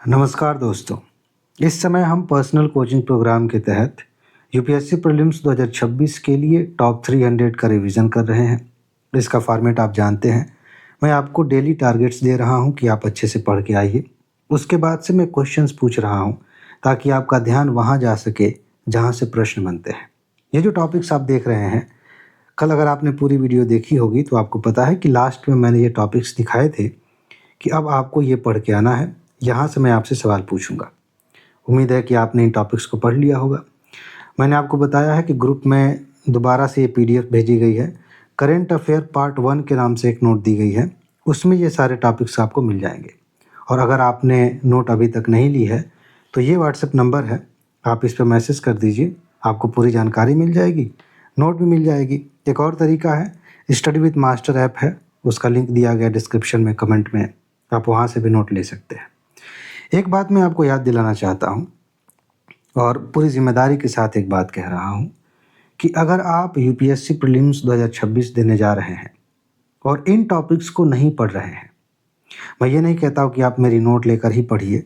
नमस्कार दोस्तों। इस समय हम पर्सनल कोचिंग प्रोग्राम के तहत यूपीएससी प्रीलिम्स 2026 के लिए टॉप 300 का रिवीजन कर रहे हैं। इसका फॉर्मेट आप जानते हैं। मैं आपको डेली टारगेट्स दे रहा हूं कि आप अच्छे से पढ़ के आइए। उसके बाद से मैं क्वेश्चंस पूछ रहा हूं ताकि आपका ध्यान वहां जा सके जहां से प्रश्न बनते हैं। ये जो टॉपिक्स आप देख रहे हैं, कल अगर आपने पूरी वीडियो देखी होगी तो आपको पता है कि लास्ट में मैंने ये टॉपिक्स दिखाए थे कि अब आपको ये पढ़ के आना है। यहाँ से मैं आपसे सवाल पूछूंगा। उम्मीद है कि आपने इन टॉपिक्स को पढ़ लिया होगा। मैंने आपको बताया है कि ग्रुप में दोबारा से ये पीडीएफ भेजी गई है। करेंट अफेयर पार्ट 1 के नाम से एक नोट दी गई है, उसमें ये सारे टॉपिक्स आपको मिल जाएंगे। और अगर आपने नोट अभी तक नहीं ली है तो ये व्हाट्सएप नंबर है, आप इस पर मैसेज कर दीजिए, आपको पूरी जानकारी मिल जाएगी, नोट भी मिल जाएगी। एक और तरीका है, स्टडी विद मास्टर ऐप है, उसका लिंक दिया गया डिस्क्रिप्शन में, कमेंट में, आप वहाँ से भी नोट ले सकते हैं। एक बात मैं आपको याद दिलाना चाहता हूँ और पूरी जिम्मेदारी के साथ एक बात कह रहा हूँ कि अगर आप यूपीएससी प्रीलिम्स 2026 देने जा रहे हैं और इन टॉपिक्स को नहीं पढ़ रहे हैं, मैं ये नहीं कहता हूँ कि आप मेरी नोट लेकर ही पढ़िए,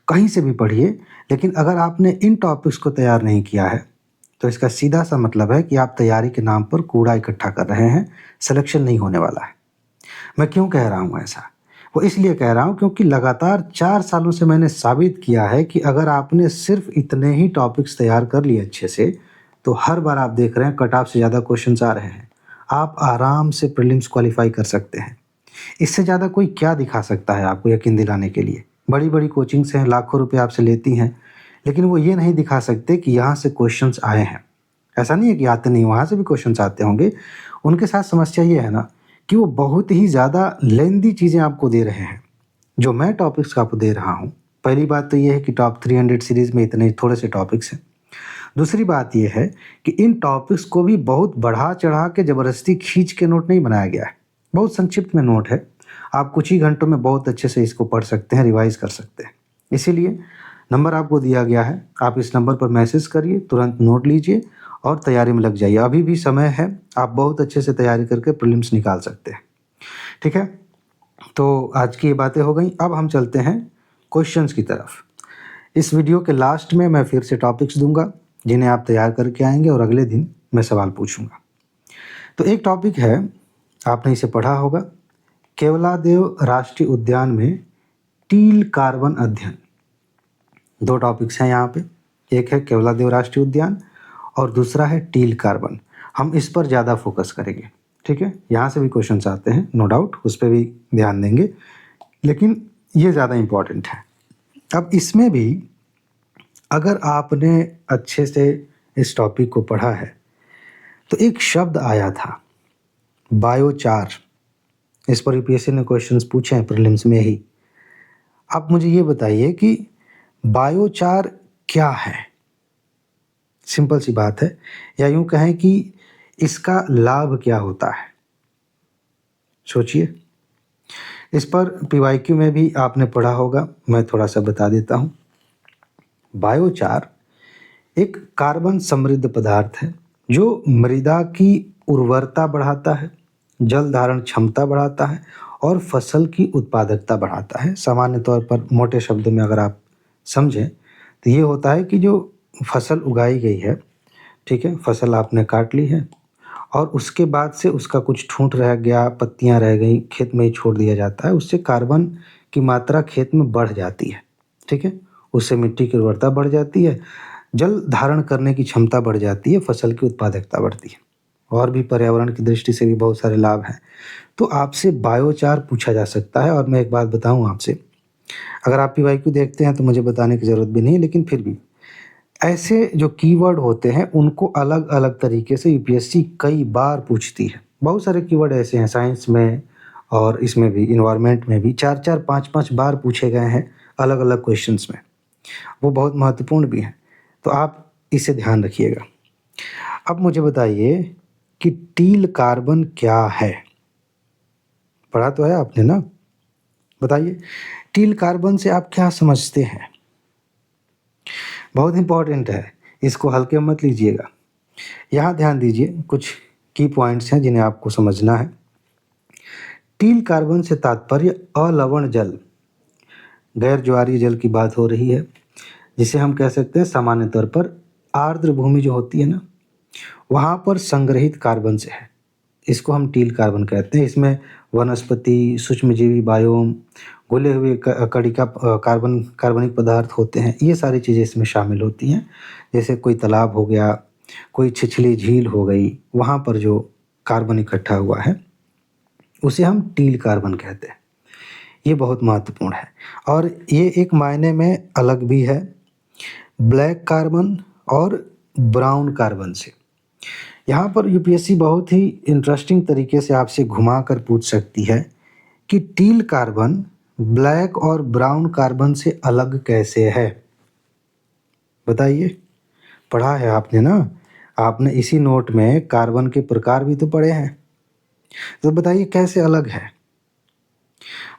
कहीं से भी पढ़िए, लेकिन अगर आपने इन टॉपिक्स को तैयार नहीं किया है तो इसका सीधा सा मतलब है कि आप तैयारी के नाम पर कूड़ा इकट्ठा कर रहे हैं, सिलेक्शन नहीं होने वाला है। मैं क्यों कह रहा हूँ ऐसा? वो इसलिए कह रहा हूँ क्योंकि लगातार 4 सालों से मैंने साबित किया है कि अगर आपने सिर्फ इतने ही टॉपिक्स तैयार कर लिए अच्छे से, तो हर बार आप देख रहे हैं कट ऑफ से ज़्यादा क्वेश्चंस आ रहे हैं। आप आराम से प्रीलिम्स क्वालिफाई कर सकते हैं। इससे ज़्यादा कोई क्या दिखा सकता है आपको यकीन दिलाने के लिए? बड़ी बड़ी कोचिंग्स हैं, लाखों रुपये आपसे लेती हैं, लेकिन वो ये नहीं दिखा सकते कि यहाँ से क्वेश्चंस आए हैं। ऐसा नहीं है कि आते नहीं, वहाँ से भी क्वेश्चंस आते होंगे। उनके साथ समस्या ये है ना कि वो बहुत ही ज़्यादा लेंदी चीज़ें आपको दे रहे हैं। जो मैं टॉपिक्स आपको दे रहा हूँ, पहली बात तो ये है कि टॉप 300 सीरीज़ में इतने थोड़े से टॉपिक्स हैं। दूसरी बात ये है कि इन टॉपिक्स को भी बहुत बढ़ा चढ़ा के ज़बरदस्ती खींच के नोट नहीं बनाया गया है। बहुत संक्षिप्त में नोट है। आप कुछ ही घंटों में बहुत अच्छे से इसको पढ़ सकते हैं, रिवाइज़ कर सकते हैं। इसीलिए नंबर आपको दिया गया है, आप इस नंबर पर मैसेज करिए, तुरंत नोट लीजिए और तैयारी में लग जाइए। अभी भी समय है, आप बहुत अच्छे से तैयारी करके प्रीलिम्स निकाल सकते हैं। ठीक है, तो आज की ये बातें हो गई। अब हम चलते हैं क्वेश्चंस की तरफ। इस वीडियो के लास्ट में मैं फिर से टॉपिक्स दूंगा जिन्हें आप तैयार करके आएंगे और अगले दिन मैं सवाल पूछूंगा। तो एक टॉपिक है, आपने इसे पढ़ा होगा, केवलादेव राष्ट्रीय उद्यान में टील कार्बन अध्ययन। 2 टॉपिक्स हैं यहाँ पे, एक है केवलादेव राष्ट्रीय उद्यान और दूसरा है टील कार्बन। हम इस पर ज़्यादा फोकस करेंगे। ठीक है, यहाँ से भी क्वेश्चंस आते हैं, नो डाउट, उस पर भी ध्यान देंगे, लेकिन ये ज़्यादा इम्पॉर्टेंट है। अब इसमें भी अगर आपने अच्छे से इस टॉपिक को पढ़ा है तो एक शब्द आया था, बायोचार। इस पर यूपीएससी ने क्वेश्चंस पूछे हैं प्रीलिम्स में ही। आप मुझे ये बताइए कि बायोचार क्या है? सिंपल सी बात है, या यूं कहें कि इसका लाभ क्या होता है? सोचिए। इस पर पीवाईक्यू में भी आपने पढ़ा होगा, मैं थोड़ा सा बता देता हूँ। बायोचार एक कार्बन समृद्ध पदार्थ है जो मृदा की उर्वरता बढ़ाता है, जल धारण क्षमता बढ़ाता है और फसल की उत्पादकता बढ़ाता है। सामान्य तौर पर मोटे शब्दों में अगर आप समझें तो ये होता है कि जो फसल उगाई गई है, ठीक है, फसल आपने काट ली है और उसके बाद से उसका कुछ ठूंठ रह गया, पत्तियां रह गई, खेत में ही छोड़ दिया जाता है। उससे कार्बन की मात्रा खेत में बढ़ जाती है। ठीक है, उससे मिट्टी की उर्वरता बढ़ जाती है, जल धारण करने की क्षमता बढ़ जाती है, फसल की उत्पादकता बढ़ती है, और भी पर्यावरण की दृष्टि से भी बहुत सारे लाभ हैं। तो आपसे बायोचार पूछा जा सकता है। और मैं एक बात बताऊं आपसे, अगर आप पीवाईक्यू देखते हैं तो मुझे बताने की ज़रूरत भी नहीं, लेकिन फिर भी ऐसे जो कीवर्ड होते हैं उनको अलग अलग तरीके से यूपीएससी कई बार पूछती है। बहुत सारे कीवर्ड ऐसे हैं साइंस में और इसमें भी, इन्वायरमेंट में भी 4-4, 5-5 बार पूछे गए हैं अलग अलग क्वेश्चंस में। वो बहुत महत्वपूर्ण भी हैं, तो आप इसे ध्यान रखिएगा। अब मुझे बताइए कि टील कार्बन क्या है? पढ़ा तो है आपने ना? बताइए, टील कार्बन से आप क्या समझते हैं? बहुत इंपॉर्टेंट है, इसको हल्के में मत लीजिएगा। यहाँ ध्यान दीजिए, कुछ की पॉइंट्स हैं जिन्हें आपको समझना है। टील कार्बन से तात्पर्य अलवण जल। गैर ज्वारीय जल की बात हो रही है, जिसे हम कह सकते हैं सामान्य तौर पर आर्द्र भूमि जो होती है ना, वहाँ पर संग्रहित कार्बन से है। इसको हम टील कार्बन कहते हैं। इसमें वनस्पति, सूक्ष्मजीवी, बायोम, घुले हुए कणिका कार्बनिक पदार्थ होते हैं। ये सारी चीज़ें इसमें शामिल होती हैं। जैसे कोई तालाब हो गया, कोई छिछली झील हो गई, वहाँ पर जो कार्बन इकट्ठा हुआ है उसे हम टील कार्बन कहते हैं। ये बहुत महत्वपूर्ण है और ये एक मायने में अलग भी है ब्लैक कार्बन और ब्राउन कार्बन से। यहाँ पर यूपीएससी बहुत ही इंटरेस्टिंग तरीके से आपसे घुमा कर पूछ सकती है कि टील कार्बन ब्लैक और ब्राउन कार्बन से अलग कैसे है। बताइए, पढ़ा है आपने ना, आपने इसी नोट में कार्बन के प्रकार भी तो पढ़े हैं, तो बताइए कैसे अलग है।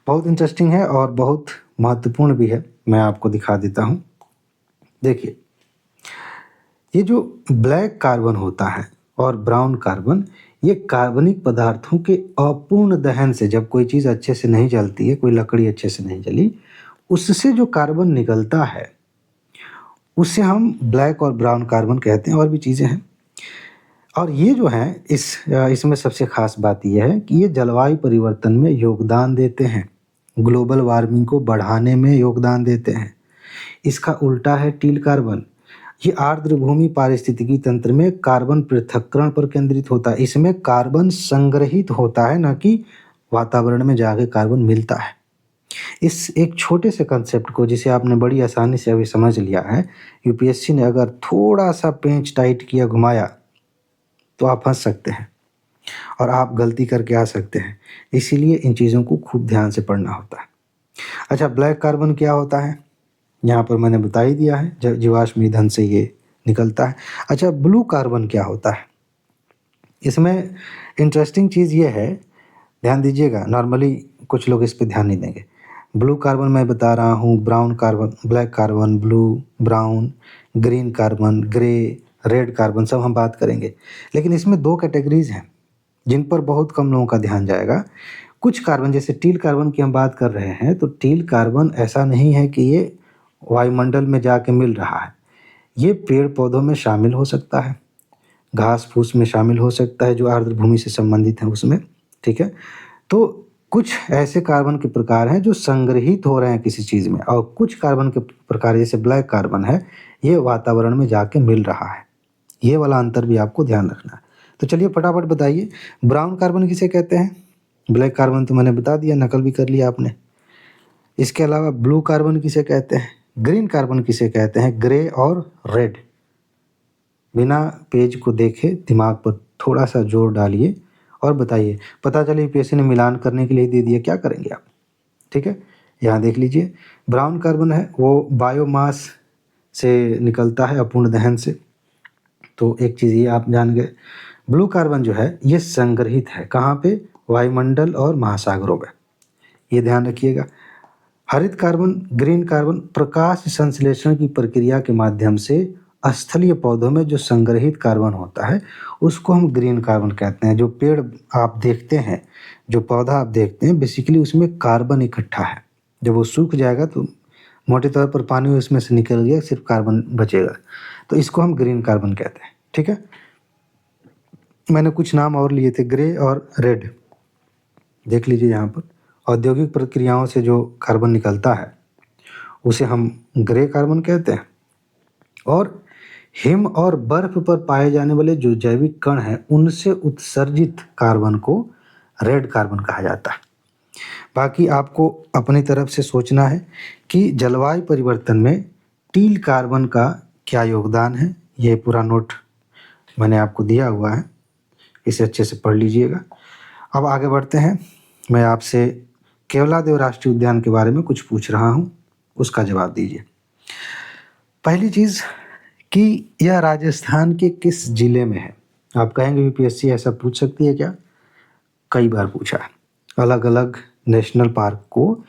बहुत इंटरेस्टिंग है और बहुत महत्वपूर्ण भी है। मैं आपको दिखा देता हूँ। देखिए, ये जो ब्लैक कार्बन होता है और ब्राउन कार्बन, ये कार्बनिक पदार्थों के अपूर्ण दहन से, जब कोई चीज़ अच्छे से नहीं जलती है, कोई लकड़ी अच्छे से नहीं जली, उससे जो कार्बन निकलता है उसे हम ब्लैक और ब्राउन कार्बन कहते हैं। और भी चीज़ें हैं। और ये जो है इसमें सबसे ख़ास बात यह है कि ये जलवायु परिवर्तन में योगदान देते हैं, ग्लोबल वार्मिंग को बढ़ाने में योगदान देते हैं। इसका उल्टा है टील कार्बन। ये आर्द्र भूमि पारिस्थितिकी तंत्र में कार्बन पृथक्करण पर केंद्रित होता है। इसमें कार्बन संग्रहित होता है, न कि वातावरण में जाके कार्बन मिलता है। इस एक छोटे से कंसेप्ट को, जिसे आपने बड़ी आसानी से अभी समझ लिया है, यूपीएससी ने अगर थोड़ा सा पेंच टाइट किया, घुमाया, तो आप फंस सकते हैं और आप गलती करके आ सकते हैं। इसीलिए इन चीज़ों को खूब ध्यान से पढ़ना होता है। अच्छा, ब्लैक कार्बन क्या होता है, यहाँ पर मैंने बता ही दिया है, जीवाश्म ईंधन से ये निकलता है। अच्छा, ब्लू कार्बन क्या होता है। इसमें इंटरेस्टिंग चीज़ ये है, ध्यान दीजिएगा, नॉर्मली कुछ लोग इस पे ध्यान नहीं देंगे। ब्लू कार्बन मैं बता रहा हूँ, brown carbon, black carbon, blue, brown, green carbon, grey, red carbon, सब हम बात करेंगे। लेकिन इसमें दो कैटेगरीज हैं जिन पर बहुत कम लोगों का ध्यान जाएगा। कुछ कार्बन, जैसे टील कार्बन की हम बात कर रहे हैं, तो टील कार्बन ऐसा नहीं है कि ये वायुमंडल में जाके मिल रहा है। ये पेड़ पौधों में शामिल हो सकता है, घास फूस में शामिल हो सकता है जो आर्द्र भूमि से संबंधित है उसमें, ठीक है। तो कुछ ऐसे कार्बन के प्रकार हैं जो संग्रहित हो रहे हैं किसी चीज़ में, और कुछ कार्बन के प्रकार, जैसे ब्लैक कार्बन है, ये वातावरण में जाके मिल रहा है। ये वाला अंतर भी आपको ध्यान रखना है। तो चलिए फटाफट बताइए, ब्राउन कार्बन किसे कहते हैं। ब्लैक कार्बन तो मैंने बता दिया, नकल भी कर लिया आपने। इसके अलावा ब्लू कार्बन किसे कहते हैं, ग्रीन कार्बन किसे कहते हैं, ग्रे और रेड। बिना पेज को देखे दिमाग पर थोड़ा सा जोर डालिए और बताइए। पता चले यूपीएससी ने मिलान करने के लिए दे दिया, क्या करेंगे आप। ठीक है, यहाँ देख लीजिए, ब्राउन कार्बन है वो बायोमास से निकलता है, अपूर्ण दहन से। तो एक चीज़ ये आप जान गए। ब्लू कार्बन जो है ये संग्रहित है, कहाँ पे, वायुमंडल और महासागरों में, ये ध्यान रखिएगा। हरित कार्बन, ग्रीन कार्बन, प्रकाश संश्लेषण की प्रक्रिया के माध्यम से स्थलीय पौधों में जो संग्रहित कार्बन होता है उसको हम ग्रीन कार्बन कहते हैं। जो पेड़ आप देखते हैं, जो पौधा आप देखते हैं, बेसिकली उसमें कार्बन इकट्ठा है। जब वो सूख जाएगा तो मोटे तौर पर पानी उसमें से निकल गया, सिर्फ कार्बन बचेगा, तो इसको हम ग्रीन कार्बन कहते हैं। ठीक है, मैंने कुछ नाम और लिए थे, ग्रे और रेड, देख लीजिए यहाँ पर। औद्योगिक प्रक्रियाओं से जो कार्बन निकलता है उसे हम ग्रे कार्बन कहते हैं, और हिम और बर्फ पर पाए जाने वाले जो जैविक कण हैं उनसे उत्सर्जित कार्बन को रेड कार्बन कहा जाता है। बाकी आपको अपनी तरफ से सोचना है कि जलवायु परिवर्तन में टील कार्बन का क्या योगदान है। ये पूरा नोट मैंने आपको दिया हुआ है, इसे अच्छे से पढ़ लीजिएगा। अब आगे बढ़ते हैं। मैं आपसे केवलादेव राष्ट्रीय उद्यान के बारे में कुछ पूछ रहा हूँ, उसका जवाब दीजिए। पहली चीज़ कि यह राजस्थान के किस जिले में है। आप कहेंगे यूपीएससी ऐसा पूछ सकती है क्या, कई बार पूछा है। अलग अलग नेशनल पार्क को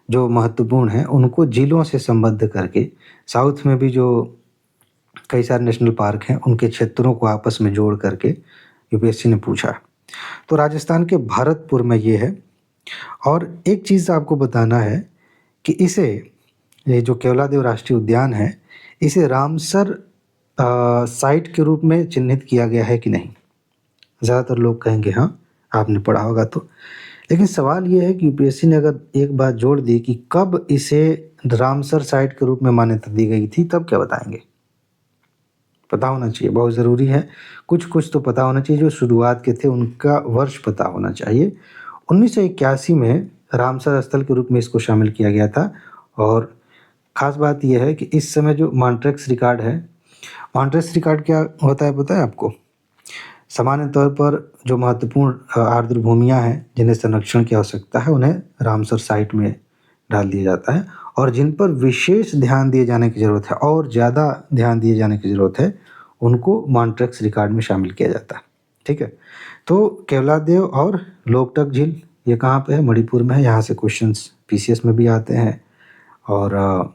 जो महत्वपूर्ण है उनको जिलों से संबद्ध करके, साउथ में भी जो कई सारे नेशनल पार्क हैं उनके क्षेत्रों को आपस में जोड़ करके यूपीएससी ने पूछा। तो राजस्थान के भरतपुर में ये है। और एक चीज़ आपको बताना है कि इसे, ये जो केवलादेव राष्ट्रीय उद्यान है, इसे रामसर साइट के रूप में चिन्हित किया गया है कि नहीं। ज़्यादातर लोग कहेंगे हाँ, आपने पढ़ा होगा तो। लेकिन सवाल ये है कि यूपीएससी ने अगर एक बात जोड़ दी कि कब इसे रामसर साइट के रूप में मान्यता दी गई थी, तब क्या बताएंगे? पता होना चाहिए, बहुत ज़रूरी है। कुछ कुछ तो पता होना चाहिए, जो शुरुआत के थे उनका वर्ष पता होना चाहिए। 1981 में रामसर स्थल के रूप में इसको शामिल किया गया था। और ख़ास बात यह है कि इस समय जो मॉन्ट्रेक्स रिकॉर्ड है, मॉन्ट्रेक्स रिकॉर्ड क्या होता है पता है आपको? सामान्य तौर पर जो महत्वपूर्ण आर्द्र भूमियाँ हैं जिन्हें संरक्षण की आवश्यकता है, उन्हें रामसर साइट में डाल दिया जाता है, और जिन पर विशेष ध्यान दिए जाने की ज़रूरत है और ज़्यादा ध्यान दिए जाने की ज़रूरत है, उनको मॉन्ट्रेक्स रिकॉर्ड में शामिल किया जाता है। ठीक है, तो केवलादेव और लोकटक झील ये कहाँ पे है? मणिपुर में है। यहाँ से क्वेश्चंस पीसीएस में भी आते हैं और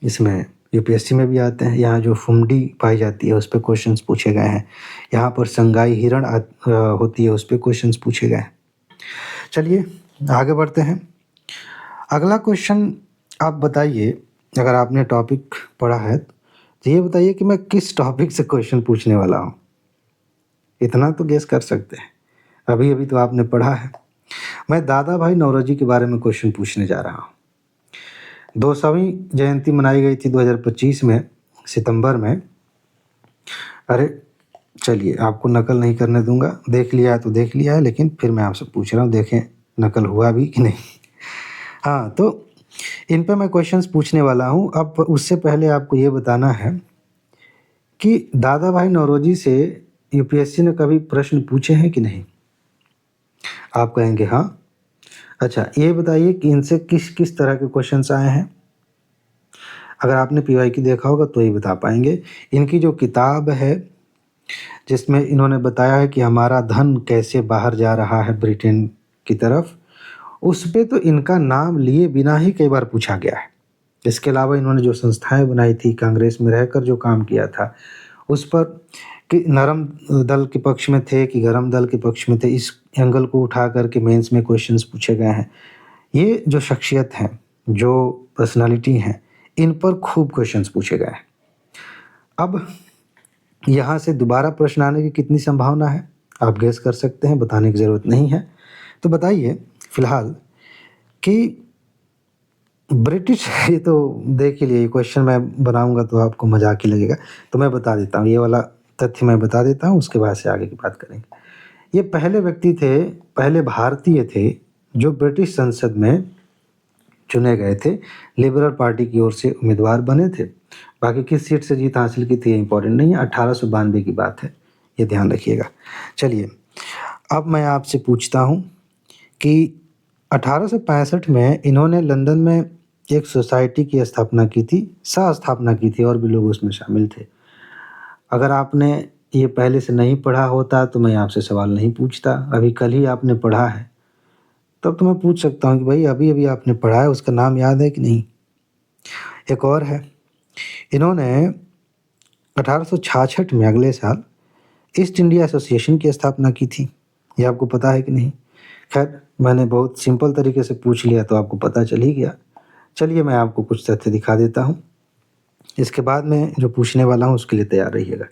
इसमें यूपीएससी में भी आते हैं। यहाँ जो फुमडी पाई जाती है उस पर क्वेश्चंस पूछे गए हैं। यहाँ पर संगाई हिरण होती है, उस पर क्वेश्चंस पूछे गए हैं। चलिए आगे बढ़ते हैं। अगला क्वेश्चन, आप बताइए, अगर आपने टॉपिक पढ़ा है तो ये बताइए कि मैं किस टॉपिक से क्वेश्चन पूछने वाला हूँ। इतना तो गेस कर सकते हैं, अभी अभी तो आपने पढ़ा है। मैं दादा भाई नौरोजी के बारे में क्वेश्चन पूछने जा रहा हूँ। 200वीं जयंती मनाई गई थी 2025 में सितंबर में। अरे चलिए, आपको नकल नहीं करने दूंगा, देख लिया है तो देख लिया है, लेकिन फिर मैं आपसे पूछ रहा हूँ, देखें नकल हुआ भी कि नहीं। हाँ, तो इन पे मैं क्वेश्चंस पूछने वाला हूँ। अब उससे पहले आपको ये बताना है कि दादा भाई नौरोजी से यूपीएससी ने कभी प्रश्न पूछे हैं कि नहीं। आप कहेंगे हाँ। अच्छा, ये बताइए कि इनसे किस किस तरह के क्वेश्चंस आए हैं। अगर आपने पीवाई की देखा होगा तो ही बता पाएंगे। इनकी जो किताब है जिसमें इन्होंने बताया है कि हमारा धन कैसे बाहर जा रहा है ब्रिटेन की तरफ, उस पे तो इनका नाम लिए बिना ही कई बार पूछा गया है। इसके अलावा इन्होंने जो संस्थाएं बनाई थी, कांग्रेस में रहकर जो काम किया था, उस पर कि नरम दल के पक्ष में थे कि गरम दल के पक्ष में थे, इस एंगल को उठा करके मेंस में क्वेश्चंस पूछे गए हैं। ये जो शख्सियत हैं, जो पर्सनालिटी हैं, इन पर खूब क्वेश्चंस पूछे गए हैं। अब यहाँ से दोबारा प्रश्न आने की कितनी संभावना है आप गेस कर सकते हैं, बताने की ज़रूरत नहीं है। तो बताइए फिलहाल कि ब्रिटिश, ये तो देख ही लिए, क्वेश्चन मैं बनाऊंगा तो आपको मजाक ही लगेगा, तो मैं बता देता हूँ, ये वाला तथ्य मैं बता देता हूँ, उसके बाद से आगे की बात करेंगे। ये पहले व्यक्ति थे, पहले भारतीय थे जो ब्रिटिश संसद में चुने गए थे, लिबरल पार्टी की ओर से उम्मीदवार बने थे। बाकी किस सीट से जीत हासिल की थी इंपॉर्टेंट नहीं है, 1892 की बात है, ये ध्यान रखिएगा। चलिए अब मैं आपसे पूछता हूँ कि 1865 में इन्होंने लंदन में एक सोसाइटी की स्थापना की थी, सह स्थापना की थी, और भी लोग उसमें शामिल थे। अगर आपने ये पहले से नहीं पढ़ा होता तो मैं आपसे सवाल नहीं पूछता, अभी कल ही आपने पढ़ा है, तब तो मैं पूछ सकता हूँ कि भाई अभी अभी आपने पढ़ा है, उसका नाम याद है कि नहीं। एक और है, इन्होंने 1866 में, अगले साल, ईस्ट इंडिया एसोसिएशन की स्थापना की थी। ये आपको पता है कि नहीं? खैर, मैंने बहुत सिंपल तरीके से पूछ लिया तो आपको पता चल ही गया। चलिए मैं आपको कुछ तथ्य दिखा देता हूँ, इसके बाद में जो पूछने वाला हूँ उसके लिए तैयार रहिएगा।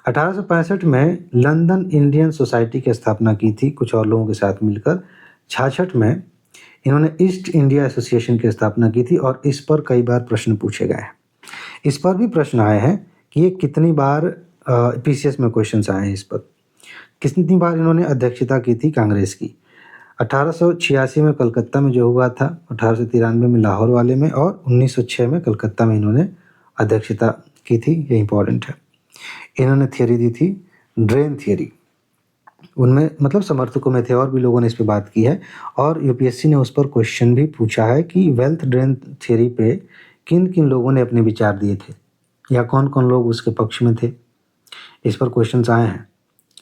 1865 में लंदन इंडियन सोसाइटी की स्थापना की थी कुछ और लोगों के साथ मिलकर। 66 में इन्होंने ईस्ट इंडिया एसोसिएशन की स्थापना की थी, और इस पर कई बार प्रश्न पूछे गए हैं। इस पर भी प्रश्न आए हैं कि ये कितनी बार, पीसीएस में क्वेश्चंस आए हैं इस पर, कितनी बार इन्होंने अध्यक्षता की थी कांग्रेस की। 1886 में कलकत्ता में जो हुआ था, 1893 में लाहौर वाले में, और 1906 में कलकत्ता में इन्होंने अध्यक्षता की थी। ये इंपॉर्टेंट है। इन्होंने थियरी दी थी ड्रेन थियरी, उनमें मतलब समर्थकों में थे, और भी लोगों ने इस पे बात की है, और यूपीएससी ने उस पर क्वेश्चन भी पूछा है कि वेल्थ ड्रेन थियरी पे किन किन लोगों ने अपने विचार दिए थे, या कौन कौन लोग उसके पक्ष में थे। इस पर क्वेश्चंस आए हैं।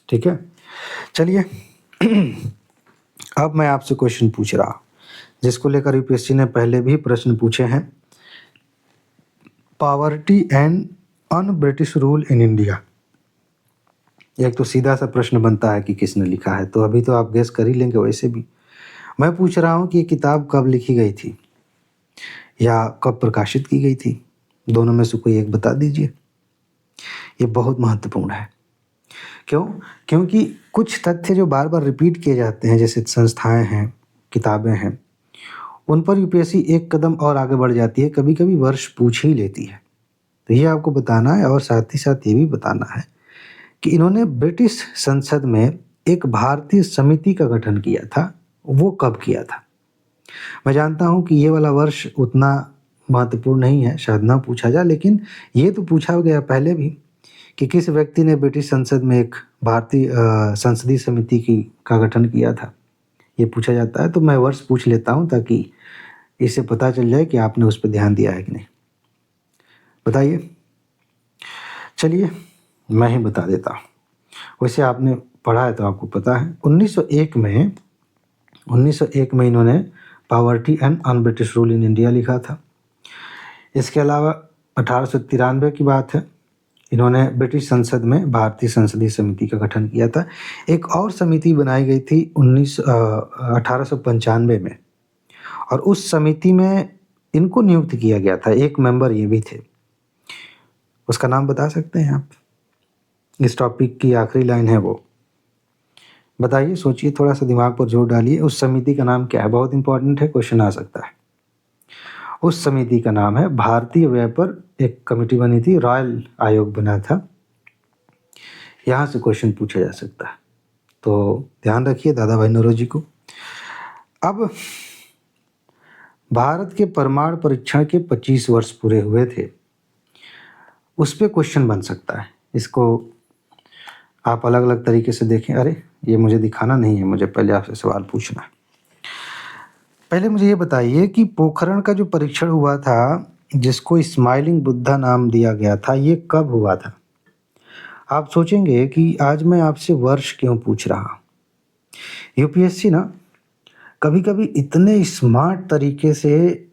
ठीक है, चलिए अब मैं आपसे क्वेश्चन पूछ रहा हूँ जिसको लेकर यूपीएससी ने पहले भी प्रश्न पूछे हैं। Poverty and un British rule in India, एक तो सीधा सा प्रश्न बनता है कि किसने लिखा है, तो अभी तो आप गेस कर ही लेंगे। वैसे भी मैं पूछ रहा हूँ कि ये किताब कब लिखी गई थी। या कब प्रकाशित की गई थी? दोनों में से कोई एक बता दीजिए। ये बहुत महत्वपूर्ण है। क्यों? क्योंकि कुछ तथ्य जो बार-बार रिपीट किए जाते हैं, जैसे संस्थाएँ हैं, किताबें हैं, उन पर यूपीएससी एक कदम और आगे बढ़ जाती है, कभी-कभी वर्ष पूछ ही लेती है। तो ये आपको बताना है और साथ ही साथ ये भी बताना है कि इन्होंने ब्रिटिश संसद में एक भारतीय समिति का गठन किया था, वो कब किया था? मैं जानता हूँ कि ये वाला वर्ष उतना महत्वपूर्ण नहीं है, शायद ना पूछा जाए, लेकिन ये तो पूछा गया पहले भी कि किस व्यक्ति ने ब्रिटिश संसद में एक भारतीय संसदीय समिति का गठन किया था। ये पूछा जाता है, तो मैं वर्ष पूछ लेता हूँ ताकि इससे पता चल जाए कि आपने उस पे ध्यान दिया है कि नहीं। बताइए? चलिए, मैं ही बता देता हूँ। वैसे आपने पढ़ा है तो आपको पता है। 1901 में इन्होंने poverty and un British rule in India लिखा था। इसके अलावा 1893 की बात है, इन्होंने ब्रिटिश संसद में भारतीय संसदीय समिति का गठन किया था। एक और समिति बनाई गई थी 1895 में, और उस समिति में इनको नियुक्त किया गया था। एक मेंबर ये भी थे। उसका नाम बता सकते हैं आप? इस टॉपिक की आखिरी लाइन है वो। बताइए, सोचिए, थोड़ा सा दिमाग पर जोर डालिए। उस समिति का नाम क्या है? बहुत इंपॉर्टेंट है, क्वेश्चन आ सकता है। उस समिति का नाम है भारतीय व्यय पर एक कमेटी बनी थी, रॉयल आयोग बना था। यहाँ से क्वेश्चन पूछा जा सकता है, तो ध्यान रखिए दादा भाई नौरोजी को। अब भारत के परमाणु परीक्षण के 25 वर्ष पूरे हुए थे, उस पे क्वेश्चन बन सकता है। इसको आप अलग अलग तरीके से देखें। अरे, ये मुझे दिखाना नहीं है, मुझे पहले आपसे सवाल पूछना है। पहले मुझे ये बताइए कि पोखरण का जो परीक्षण हुआ था, जिसको स्माइलिंग बुद्धा नाम दिया गया था, ये कब हुआ था? आप सोचेंगे कि आज मैं आपसे वर्ष क्यों पूछ रहा। यूपीएससी ना कभी-कभी इतने स्मार्ट तरीके से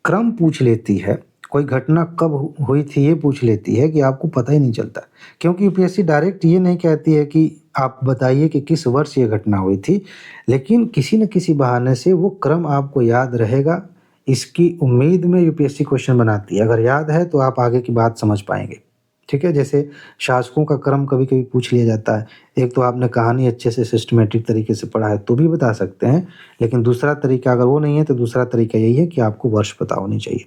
क्रम पूछ लेती है, कोई घटना कब हुई थी ये पूछ लेती है कि आपको पता ही नहीं चलता। क्योंकि यूपीएससी डायरेक्ट ये नहीं कहती है कि आप बताइए कि किस वर्ष ये घटना हुई थी, लेकिन किसी न किसी बहाने से वो क्रम आपको याद रहेगा, इसकी उम्मीद में यूपीएससी क्वेश्चन बनाती है। अगर याद है तो आप आगे की बात समझ पाएँगे। ठीक है? जैसे शासकों का क्रम कभी-कभी पूछ लिया जाता है। एक तो आपने कहानी अच्छे से सिस्टमैटिक तरीके से पढ़ा है तो भी बता सकते हैं, लेकिन दूसरा तरीका अगर वो नहीं है तो दूसरा तरीका यही है कि आपको वर्ष पता होनी चाहिए।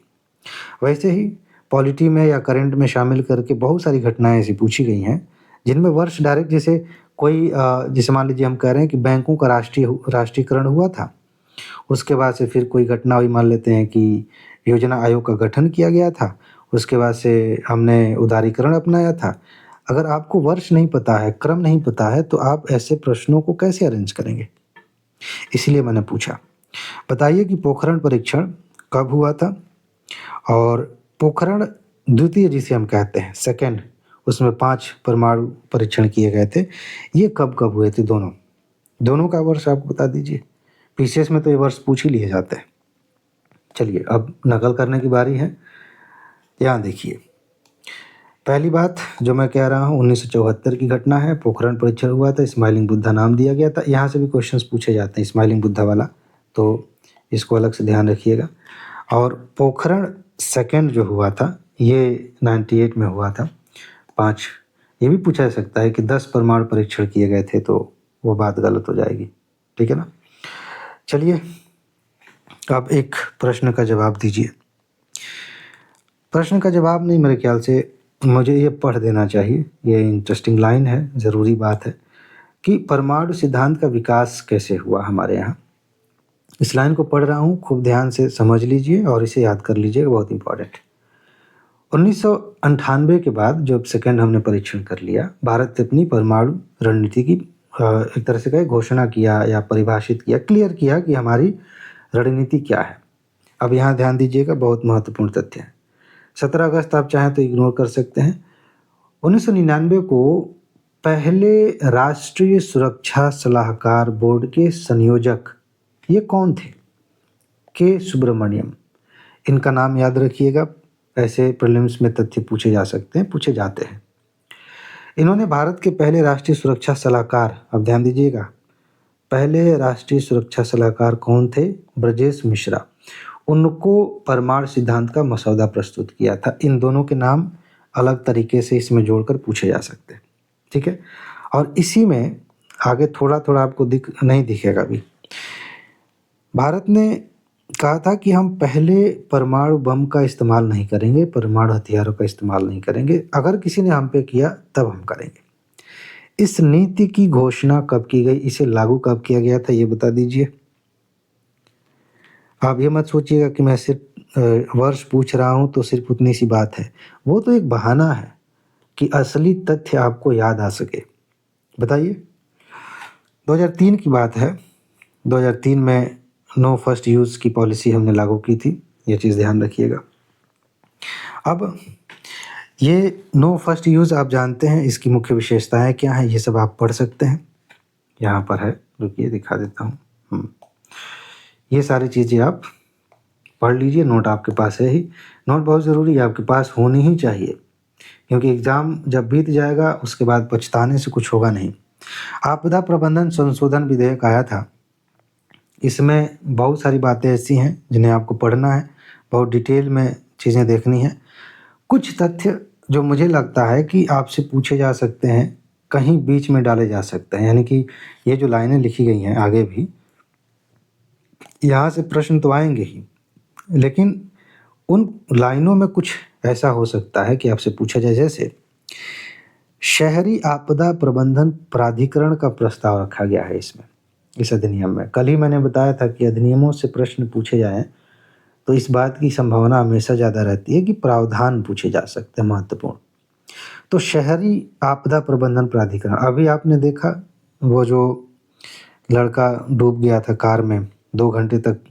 वैसे ही पॉलिटी में या करंट में शामिल करके बहुत सारी घटनाएँ ऐसी पूछी गई हैं, जिनमें वर्ष डायरेक्ट, जैसे कोई जैसे मान लीजिए हम कह रहे हैं कि बैंकों का राष्ट्रीयकरण हुआ था, उसके बाद से फिर कोई घटना हुई, मान लेते हैं कि योजना आयोग का गठन किया गया था, उसके बाद से हमने उदारीकरण अपनाया था। अगर आपको वर्ष नहीं पता है, क्रम नहीं पता है, तो आप ऐसे प्रश्नों को कैसे अरेंज करेंगे? इसलिए मैंने पूछा। बताइए कि पोखरण परीक्षण कब हुआ था? और पोखरण द्वितीय जिसे हम कहते हैं, सेकंड, उसमें 5 परमाणु परीक्षण किए गए थे, ये कब-कब हुए थे दोनों? दोनों का वर्ष आप बता दीजिए। पीसीएस में तो ये वर्ष पूछ ही लिए जाते हैं। चलिए, अब नकल करने की बारी है। यहाँ देखिए, पहली बात जो मैं कह रहा हूँ 1974 की घटना है, पोखरण परीक्षण हुआ था, स्माइलिंग बुद्धा नाम दिया गया था। यहाँ से भी क्वेश्चंस पूछे जाते हैं स्माइलिंग बुद्धा वाला, तो इसको अलग से ध्यान रखिएगा। और पोखरण सेकंड जो हुआ था, ये 98 में हुआ था। 5 ये भी पूछा जा सकता है कि 10 परमाणु परीक्षण किए गए थे, तो वो बात गलत हो जाएगी। ठीक है ना? चलिए, अब एक प्रश्न का जवाब दीजिए। प्रश्न का जवाब नहीं, मेरे ख्याल से मुझे ये पढ़ देना चाहिए। ये इंटरेस्टिंग लाइन है, ज़रूरी बात है कि परमाणु सिद्धांत का विकास कैसे हुआ हमारे यहाँ। इस लाइन को पढ़ रहा हूँ, खूब ध्यान से समझ लीजिए और इसे याद कर लीजिएगा, बहुत इंपॉर्टेंट। 1998 के बाद जब सेकंड हमने परीक्षण कर लिया, भारत ने अपनी परमाणु रणनीति की एक तरह से कहे घोषणा किया या परिभाषित किया, क्लियर किया कि हमारी रणनीति क्या है। अब यहाँ ध्यान दीजिएगा, बहुत महत्वपूर्ण तथ्य है। 17 अगस्त आप चाहें तो इग्नोर कर सकते हैं। 1999 को पहले राष्ट्रीय सुरक्षा सलाहकार बोर्ड के संयोजक ये कौन थे? के सुब्रमण्यम। इनका नाम याद रखिएगा, ऐसे प्रीलिम्स में तथ्य पूछे जा सकते हैं, पूछे जाते हैं। इन्होंने भारत के पहले राष्ट्रीय सुरक्षा सलाहकार, अब ध्यान दीजिएगा, पहले राष्ट्रीय सुरक्षा सलाहकार कौन थे? ब्रजेश मिश्रा। उनको परमाणु सिद्धांत का मसौदा प्रस्तुत किया था। इन दोनों के नाम अलग तरीके से इसमें जोड़कर पूछे जा सकते हैं, ठीक है। और इसी में आगे थोड़ा-थोड़ा आपको नहीं दिखेगा अभी। भारत ने कहा था कि हम पहले परमाणु बम का इस्तेमाल नहीं करेंगे, परमाणु हथियारों का इस्तेमाल नहीं करेंगे, अगर किसी ने हम पे किया तब हम करेंगे। इस नीति की घोषणा कब की गई, इसे लागू कब किया गया था, ये बता दीजिए। आप ये मत सोचिएगा कि मैं सिर्फ वर्ष पूछ रहा हूँ तो सिर्फ उतनी सी बात है, वो तो एक बहाना है कि असली तथ्य आपको याद आ सके। बताइए। 2003 की बात है। 2003 में नो फर्स्ट यूज़ की पॉलिसी हमने लागू की थी, ये चीज़ ध्यान रखिएगा। अब ये नो फर्स्ट यूज़ आप जानते हैं, इसकी मुख्य विशेषताएं क्या हैं, ये सब आप पढ़ सकते हैं। यहाँ पर है, रुकिए दिखा देता हूँ। ये सारी चीज़ें आप पढ़ लीजिए, नोट आपके पास है ही। नोट बहुत ज़रूरी है, आपके पास होनी ही चाहिए, क्योंकि एग्ज़ाम जब बीत जाएगा उसके बाद पछताने से कुछ होगा नहीं। आपदा प्रबंधन संशोधन विधेयक आया था। इसमें बहुत सारी बातें ऐसी हैं जिन्हें आपको पढ़ना है, बहुत डिटेल में चीज़ें देखनी है। कुछ तथ्य जो मुझे लगता है कि आपसे पूछे जा सकते हैं, कहीं बीच में डाले जा सकते हैं, यानी कि ये जो लाइनें लिखी गई हैं आगे भी, यहाँ से प्रश्न तो आएंगे ही, लेकिन उन लाइनों में कुछ ऐसा हो सकता है कि आपसे पूछा जाए। जैसे शहरी आपदा प्रबंधन प्राधिकरण का प्रस्ताव रखा गया है इसमें, इस अधिनियम में। कल ही मैंने बताया था कि अधिनियमों से प्रश्न पूछे जाएं तो इस बात की संभावना हमेशा ज़्यादा रहती है कि प्रावधान पूछे जा सकते हैं महत्वपूर्ण। तो शहरी आपदा प्रबंधन प्राधिकरण, अभी आपने देखा वो जो लड़का डूब गया था कार में, 2 घंटे तक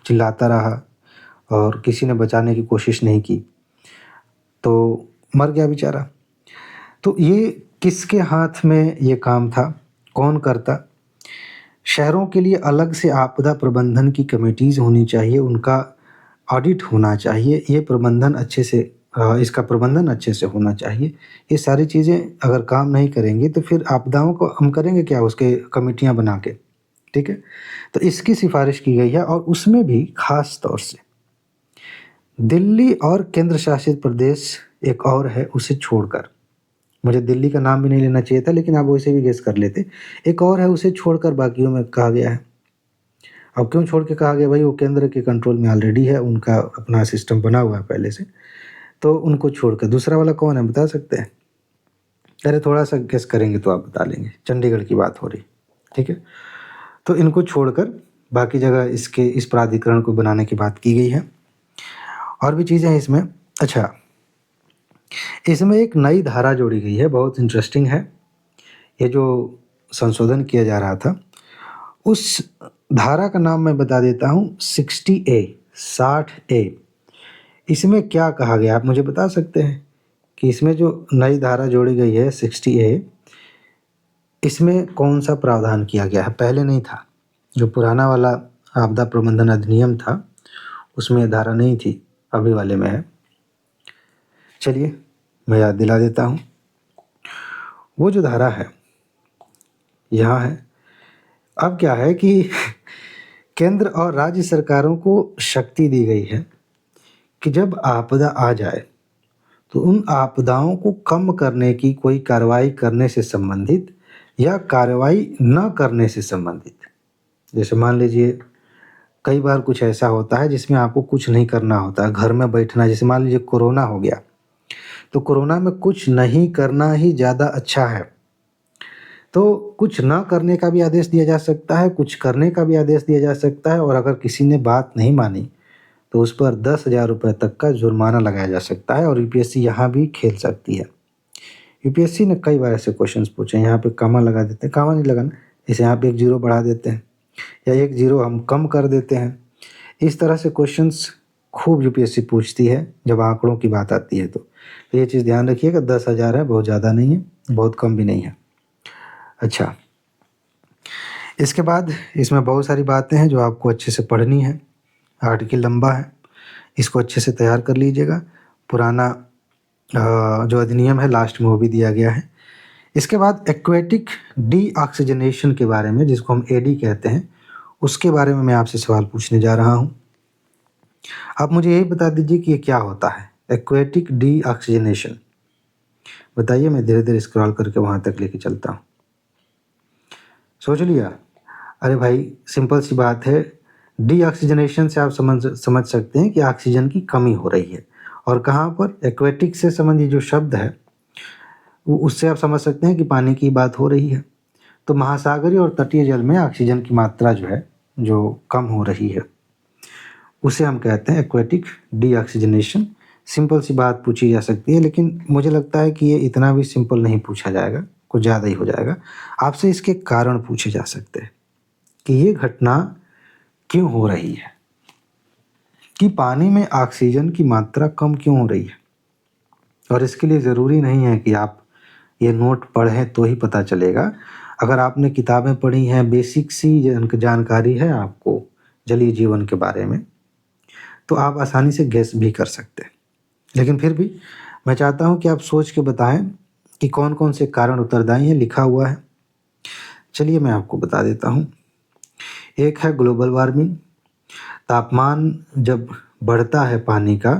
चिल्लाता रहा और किसी ने बचाने की कोशिश नहीं की, तो मर गया बेचारा। तो ये किसके हाथ में ये काम था, कौन करता? शहरों के लिए अलग से आपदा प्रबंधन की कमेटीज़ होनी चाहिए, उनका ऑडिट होना चाहिए, ये प्रबंधन अच्छे से इसका प्रबंधन अच्छे से होना चाहिए। ये सारी चीज़ें अगर काम नहीं करेंगी तो फिर आपदाओं को हम करेंगे क्या, उसके कमेटियाँ बना के, ठीक है। तो इसकी सिफारिश की गई है, और उसमें भी खास तौर से दिल्ली और केंद्र शासित प्रदेश एक और है, उसे छोड़कर, मुझे दिल्ली का नाम भी नहीं लेना चाहिए था लेकिन आप वैसे भी गेस कर लेते, एक और है, उसे छोड़कर बाकियों में कहा गया है। अब क्यों छोड़ के कहा गया भाई, वो केंद्र के कंट्रोल में ऑलरेडी है, उनका अपना सिस्टम बना हुआ है पहले से, तो उनको छोड़कर दूसरा वाला कौन है बता सकते हैं? अरे थोड़ा सा गेस करेंगे तो आप बता लेंगे, चंडीगढ़ की बात हो रही, ठीक है। तो इनको छोड़कर बाकी जगह इसके इस प्राधिकरण को बनाने की बात की गई है। और भी चीज़ें हैं इसमें। अच्छा, इसमें एक नई धारा जोड़ी गई है, बहुत इंटरेस्टिंग है। ये जो संशोधन किया जा रहा था, उस धारा का नाम मैं बता देता हूँ, 60A। इसमें क्या कहा गया, आप मुझे बता सकते हैं कि इसमें जो नई धारा जोड़ी गई है 60A, इसमें कौन सा प्रावधान किया गया है? पहले नहीं था, जो पुराना वाला आपदा प्रबंधन अधिनियम था उसमें धारा नहीं थी, अभी वाले में है। चलिए मैं याद दिला देता हूँ। वो जो धारा है यहाँ है। अब क्या है कि केंद्र और राज्य सरकारों को शक्ति दी गई है कि जब आपदा आ जाए तो उन आपदाओं को कम करने की कोई कार्रवाई करने से संबंधित या कार्रवाई न करने से संबंधित, जैसे मान लीजिए कई बार कुछ ऐसा होता है जिसमें आपको कुछ नहीं करना होता, घर में बैठना, जैसे मान लीजिए कोरोना हो गया, तो कोरोना में कुछ नहीं करना ही ज़्यादा अच्छा है। तो कुछ ना करने का भी आदेश दिया जा सकता है, कुछ करने का भी आदेश दिया जा सकता है, और अगर किसी ने बात नहीं मानी तो उस पर 10,000 रुपये तक का जुर्माना लगाया जा सकता है, और यूपीएससी यहाँ भी खेल सकती है। यूपीएससी ने कई बार ऐसे क्वेश्चंस पूछे, यहाँ पे कामा लगा देते हैं, कामा नहीं लगाना, जैसे यहाँ पे 1 जीरो बढ़ा देते हैं या 1 जीरो हम कम कर देते हैं। इस तरह से क्वेश्चंस खूब यूपीएससी पूछती है जब आंकड़ों की बात आती है। तो ये चीज़ ध्यान रखिएगा, 10,000 है, बहुत ज़्यादा नहीं है, बहुत कम भी नहीं है। अच्छा, इसके बाद इसमें बहुत सारी बातें हैं जो आपको अच्छे से पढ़नी है। आर्टिकल लंबा है, इसको अच्छे से तैयार कर लीजिएगा। पुराना जो अधिनियम है लास्ट में वो भी दिया गया है। इसके बाद एक्वेटिक डीऑक्सीजनेशन के बारे में, जिसको हम एडी कहते हैं, उसके बारे में मैं आपसे सवाल पूछने जा रहा हूँ। आप मुझे यही बता दीजिए कि ये क्या होता है एक्वेटिक डीऑक्सीजनेशन। बताइए, मैं धीरे धीरे स्क्रॉल करके वहाँ तक लेके चलता हूँ। सोच लिया? अरे भाई, सिंपल सी बात है। डीऑक्सीजनेशन से आप समझ सकते हैं कि ऑक्सीजन की कमी हो रही है। और कहाँ पर? एक्वेटिक से संबंधित जो शब्द है उससे आप समझ सकते हैं कि पानी की बात हो रही है। तो महासागरीय और तटीय जल में ऑक्सीजन की मात्रा जो है, जो कम हो रही है, उसे हम कहते हैं एक्वेटिक डीऑक्सीजनेशन। सिंपल सी बात पूछी जा सकती है, लेकिन मुझे लगता है कि ये इतना भी सिंपल नहीं पूछा जाएगा, कुछ ज़्यादा ही हो जाएगा। आपसे इसके कारण पूछे जा सकते हैं कि ये घटना क्यों हो रही है, कि पानी में ऑक्सीजन की मात्रा कम क्यों हो रही है। और इसके लिए ज़रूरी नहीं है कि आप ये नोट पढ़ें तो ही पता चलेगा। अगर आपने किताबें पढ़ी हैं, बेसिक सी जानकारी है आपको जलीय जीवन के बारे में, तो आप आसानी से गेस भी कर सकते हैं। लेकिन फिर भी मैं चाहता हूँ कि आप सोच के बताएं कि कौन कौन से कारण उत्तरदायी हैं। लिखा हुआ है, चलिए मैं आपको बता देता हूँ। एक है ग्लोबल वार्मिंग। तापमान जब बढ़ता है पानी का,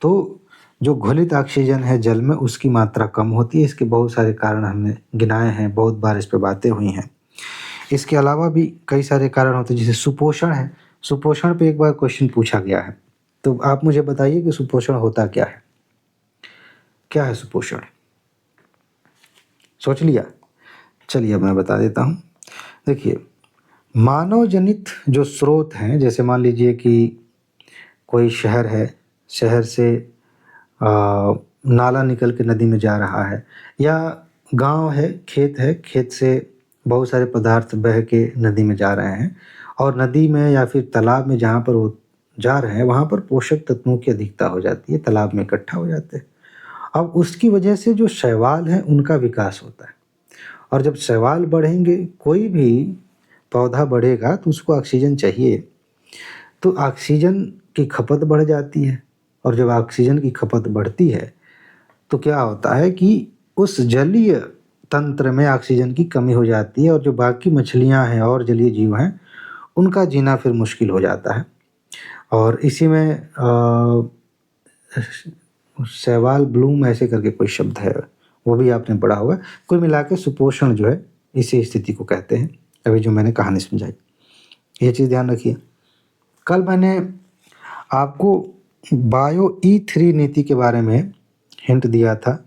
तो जो घुलित ऑक्सीजन है जल में, उसकी मात्रा कम होती है। इसके बहुत सारे कारण हमने गिनाए हैं, बहुत बार इस पर बातें हुई हैं। इसके अलावा भी कई सारे कारण होते हैं, जैसे सुपोषण है। सुपोषण पे एक बार क्वेश्चन पूछा गया है, तो आप मुझे बताइए कि सुपोषण होता क्या है? क्या है सुपोषण? सोच लिया? चलिए अब मैं बता देता हूँ। देखिए, मानव जनित जो स्रोत हैं, जैसे मान लीजिए कि कोई शहर है, शहर से नाला निकल के नदी में जा रहा है, या गांव है, खेत से बहुत सारे पदार्थ बह के नदी में जा रहे हैं, और नदी में या फिर तालाब में जहाँ पर वो जा रहे हैं वहाँ पर पोषक तत्वों की अधिकता हो जाती है, तालाब में इकट्ठा हो जाते हैं। अब उसकी वजह से जो शैवाल हैं उनका विकास होता है, और जब शैवाल बढ़ेंगे, कोई भी पौधा बढ़ेगा तो उसको ऑक्सीजन चाहिए, तो ऑक्सीजन की खपत बढ़ जाती है। और जब ऑक्सीजन की खपत बढ़ती है तो क्या होता है कि उस जलीय तंत्र में ऑक्सीजन की कमी हो जाती है, और जो बाकी मछलियां हैं और जलीय जीव हैं उनका जीना फिर मुश्किल हो जाता है। और इसी में शैवाल ब्लूम ऐसे करके कोई शब्द है, वो भी आपने पढ़ा होगा। कुल मिला के सुपोषण जो है, इसी स्थिति को कहते हैं। अभी जो मैंने कहानी समझाई, ये चीज़ ध्यान रखिए। कल मैंने आपको बायो E3 नीति के बारे में हिंट दिया था,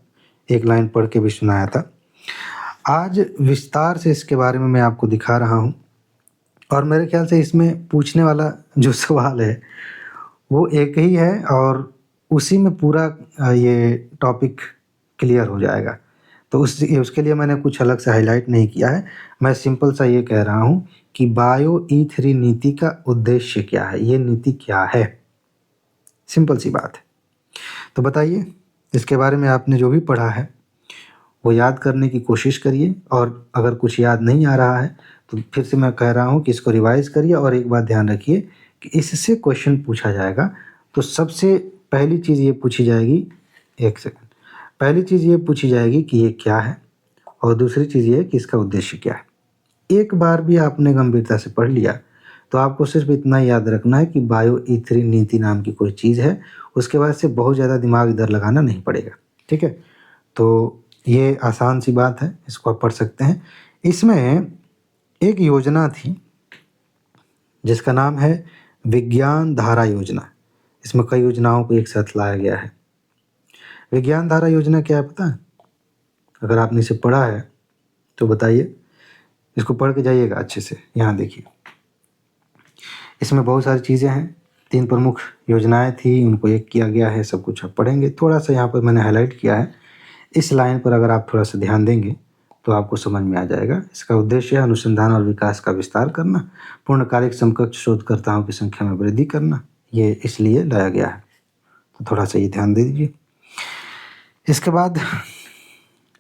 एक लाइन पढ़ के भी सुनाया था। आज विस्तार से इसके बारे में मैं आपको दिखा रहा हूँ, और मेरे ख्याल से इसमें पूछने वाला जो सवाल है वो एक ही है, और उसी में पूरा ये टॉपिक क्लियर हो जाएगा। तो उसके लिए मैंने कुछ अलग से हाईलाइट नहीं किया है। मैं सिंपल सा ये कह रहा हूँ कि बायो E3 नीति का उद्देश्य क्या है, ये नीति क्या है, सिंपल सी बात है। तो बताइए, इसके बारे में आपने जो भी पढ़ा है वो याद करने की कोशिश करिए, और अगर कुछ याद नहीं आ रहा है तो फिर से मैं कह रहा हूँ कि इसको रिवाइज करिए। और एक बात ध्यान रखिए कि इससे क्वेश्चन पूछा जाएगा तो सबसे पहली चीज़ ये पूछी जाएगी, एक सेकंड, पहली चीज़ ये पूछी जाएगी कि ये क्या है, और दूसरी चीज़ ये कि इसका उद्देश्य क्या है। एक बार भी आपने गंभीरता से पढ़ लिया तो आपको सिर्फ इतना याद रखना है कि बायो E3 नीति नाम की कोई चीज़ है। उसके बाद से बहुत ज़्यादा दिमाग इधर लगाना नहीं पड़ेगा, ठीक है? तो ये आसान सी बात है, इसको आप पढ़ सकते हैं। इसमें एक योजना थी जिसका नाम है विज्ञान धारा योजना। इसमें कई योजनाओं को एक साथ लाया गया है। विज्ञान धारा योजना क्या है पता है? अगर आपने इसे पढ़ा है तो बताइए, इसको पढ़ के जाइएगा अच्छे से। यहाँ देखिए, इसमें बहुत सारी चीज़ें हैं, 3 प्रमुख योजनाएं थी, उनको एक किया गया है। सब कुछ आप पढ़ेंगे। थोड़ा सा यहाँ पर मैंने हाईलाइट किया है, इस लाइन पर अगर आप थोड़ा सा ध्यान देंगे तो आपको समझ में आ जाएगा। इसका उद्देश्य है अनुसंधान और विकास का विस्तार करना, पूर्णकालिक समकक्ष शोधकर्ताओं की संख्या में वृद्धि करना, ये इसलिए लाया गया है। तो थोड़ा सा ये ध्यान दे दीजिए। इसके बाद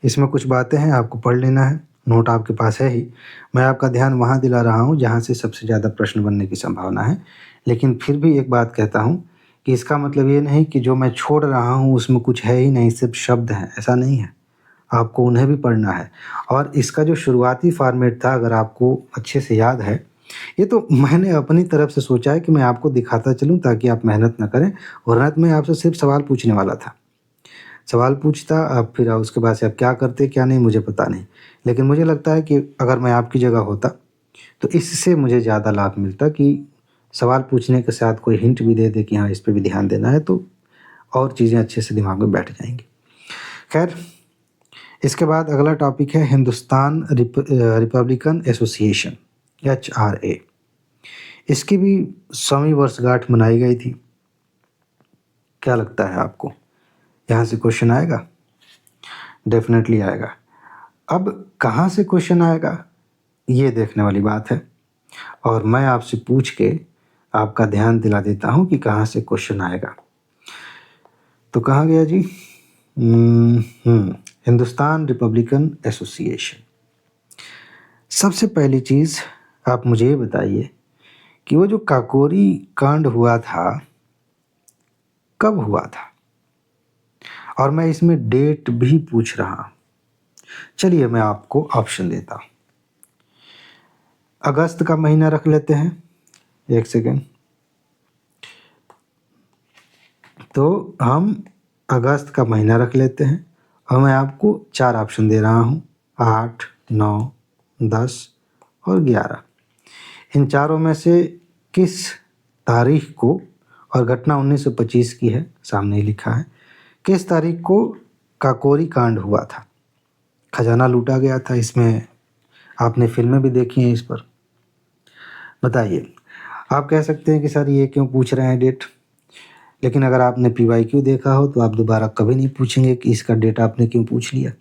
इसमें कुछ बातें हैं, आपको पढ़ लेना है, नोट आपके पास है ही। मैं आपका ध्यान वहाँ दिला रहा हूँ जहाँ से सबसे ज़्यादा प्रश्न बनने की संभावना है। लेकिन फिर भी एक बात कहता हूँ कि इसका मतलब ये नहीं कि जो मैं छोड़ रहा हूँ उसमें कुछ है ही नहीं, सिर्फ शब्द हैं, ऐसा नहीं है। आपको उन्हें भी पढ़ना है। और इसका जो शुरुआती फॉर्मेट था, अगर आपको अच्छे से याद है, ये तो मैंने अपनी तरफ से सोचा है कि मैं आपको दिखाता चलूँ ताकि आप मेहनत ना करें, वरना तो मैं आपसे सिर्फ़ सवाल पूछने वाला था। सवाल पूछता, अब फिर उसके बाद से आप क्या करते, क्या नहीं मुझे पता नहीं। लेकिन मुझे लगता है कि अगर मैं आपकी जगह होता, तो इससे मुझे ज़्यादा लाभ मिलता कि सवाल पूछने के साथ कोई हिंट भी दे दे कि हाँ, इस पे भी ध्यान देना है, तो और चीज़ें अच्छे से दिमाग में बैठ जाएँगी। खैर, इसके बाद अगला टॉपिक है हिंदुस्तान रिपब्लिकन एसोसिएशन, HRA। इसकी भी 100वीं वर्षगांठ मनाई गई थी। क्या लगता है आपको? यहाँ से क्वेश्चन आएगा? डेफ़िनेटली आएगा। अब कहाँ से क्वेश्चन आएगा, ये देखने वाली बात है, और मैं आपसे पूछ के आपका ध्यान दिला देता हूँ कि कहाँ से क्वेश्चन आएगा। तो कहाँ गया जी? Hindustan Republican association. सबसे पहली चीज़ आप मुझे ये बताइए कि वो जो काकोरी कांड हुआ था, कब हुआ था? और मैं इसमें डेट भी पूछ रहा हूँ। चलिए मैं आपको ऑप्शन देता हूँ। अगस्त का महीना रख लेते हैं, एक सेकेंड। तो हम अगस्त का महीना रख लेते हैं और मैं आपको 4 ऑप्शन दे रहा हूँ, 8, 9, 10 और 11। इन चारों में से किस तारीख को, और घटना 1925 की है, सामने ही लिखा है, किस तारीख को काकोरी कांड हुआ था, खजाना लूटा गया था? इसमें आपने फिल्में भी देखी हैं इस पर। बताइए। आप कह सकते हैं कि सर ये क्यों पूछ रहे हैं डेट, लेकिन अगर आपने PYQ देखा हो तो आप दोबारा कभी नहीं पूछेंगे कि इसका डेट आपने क्यों पूछ लिया।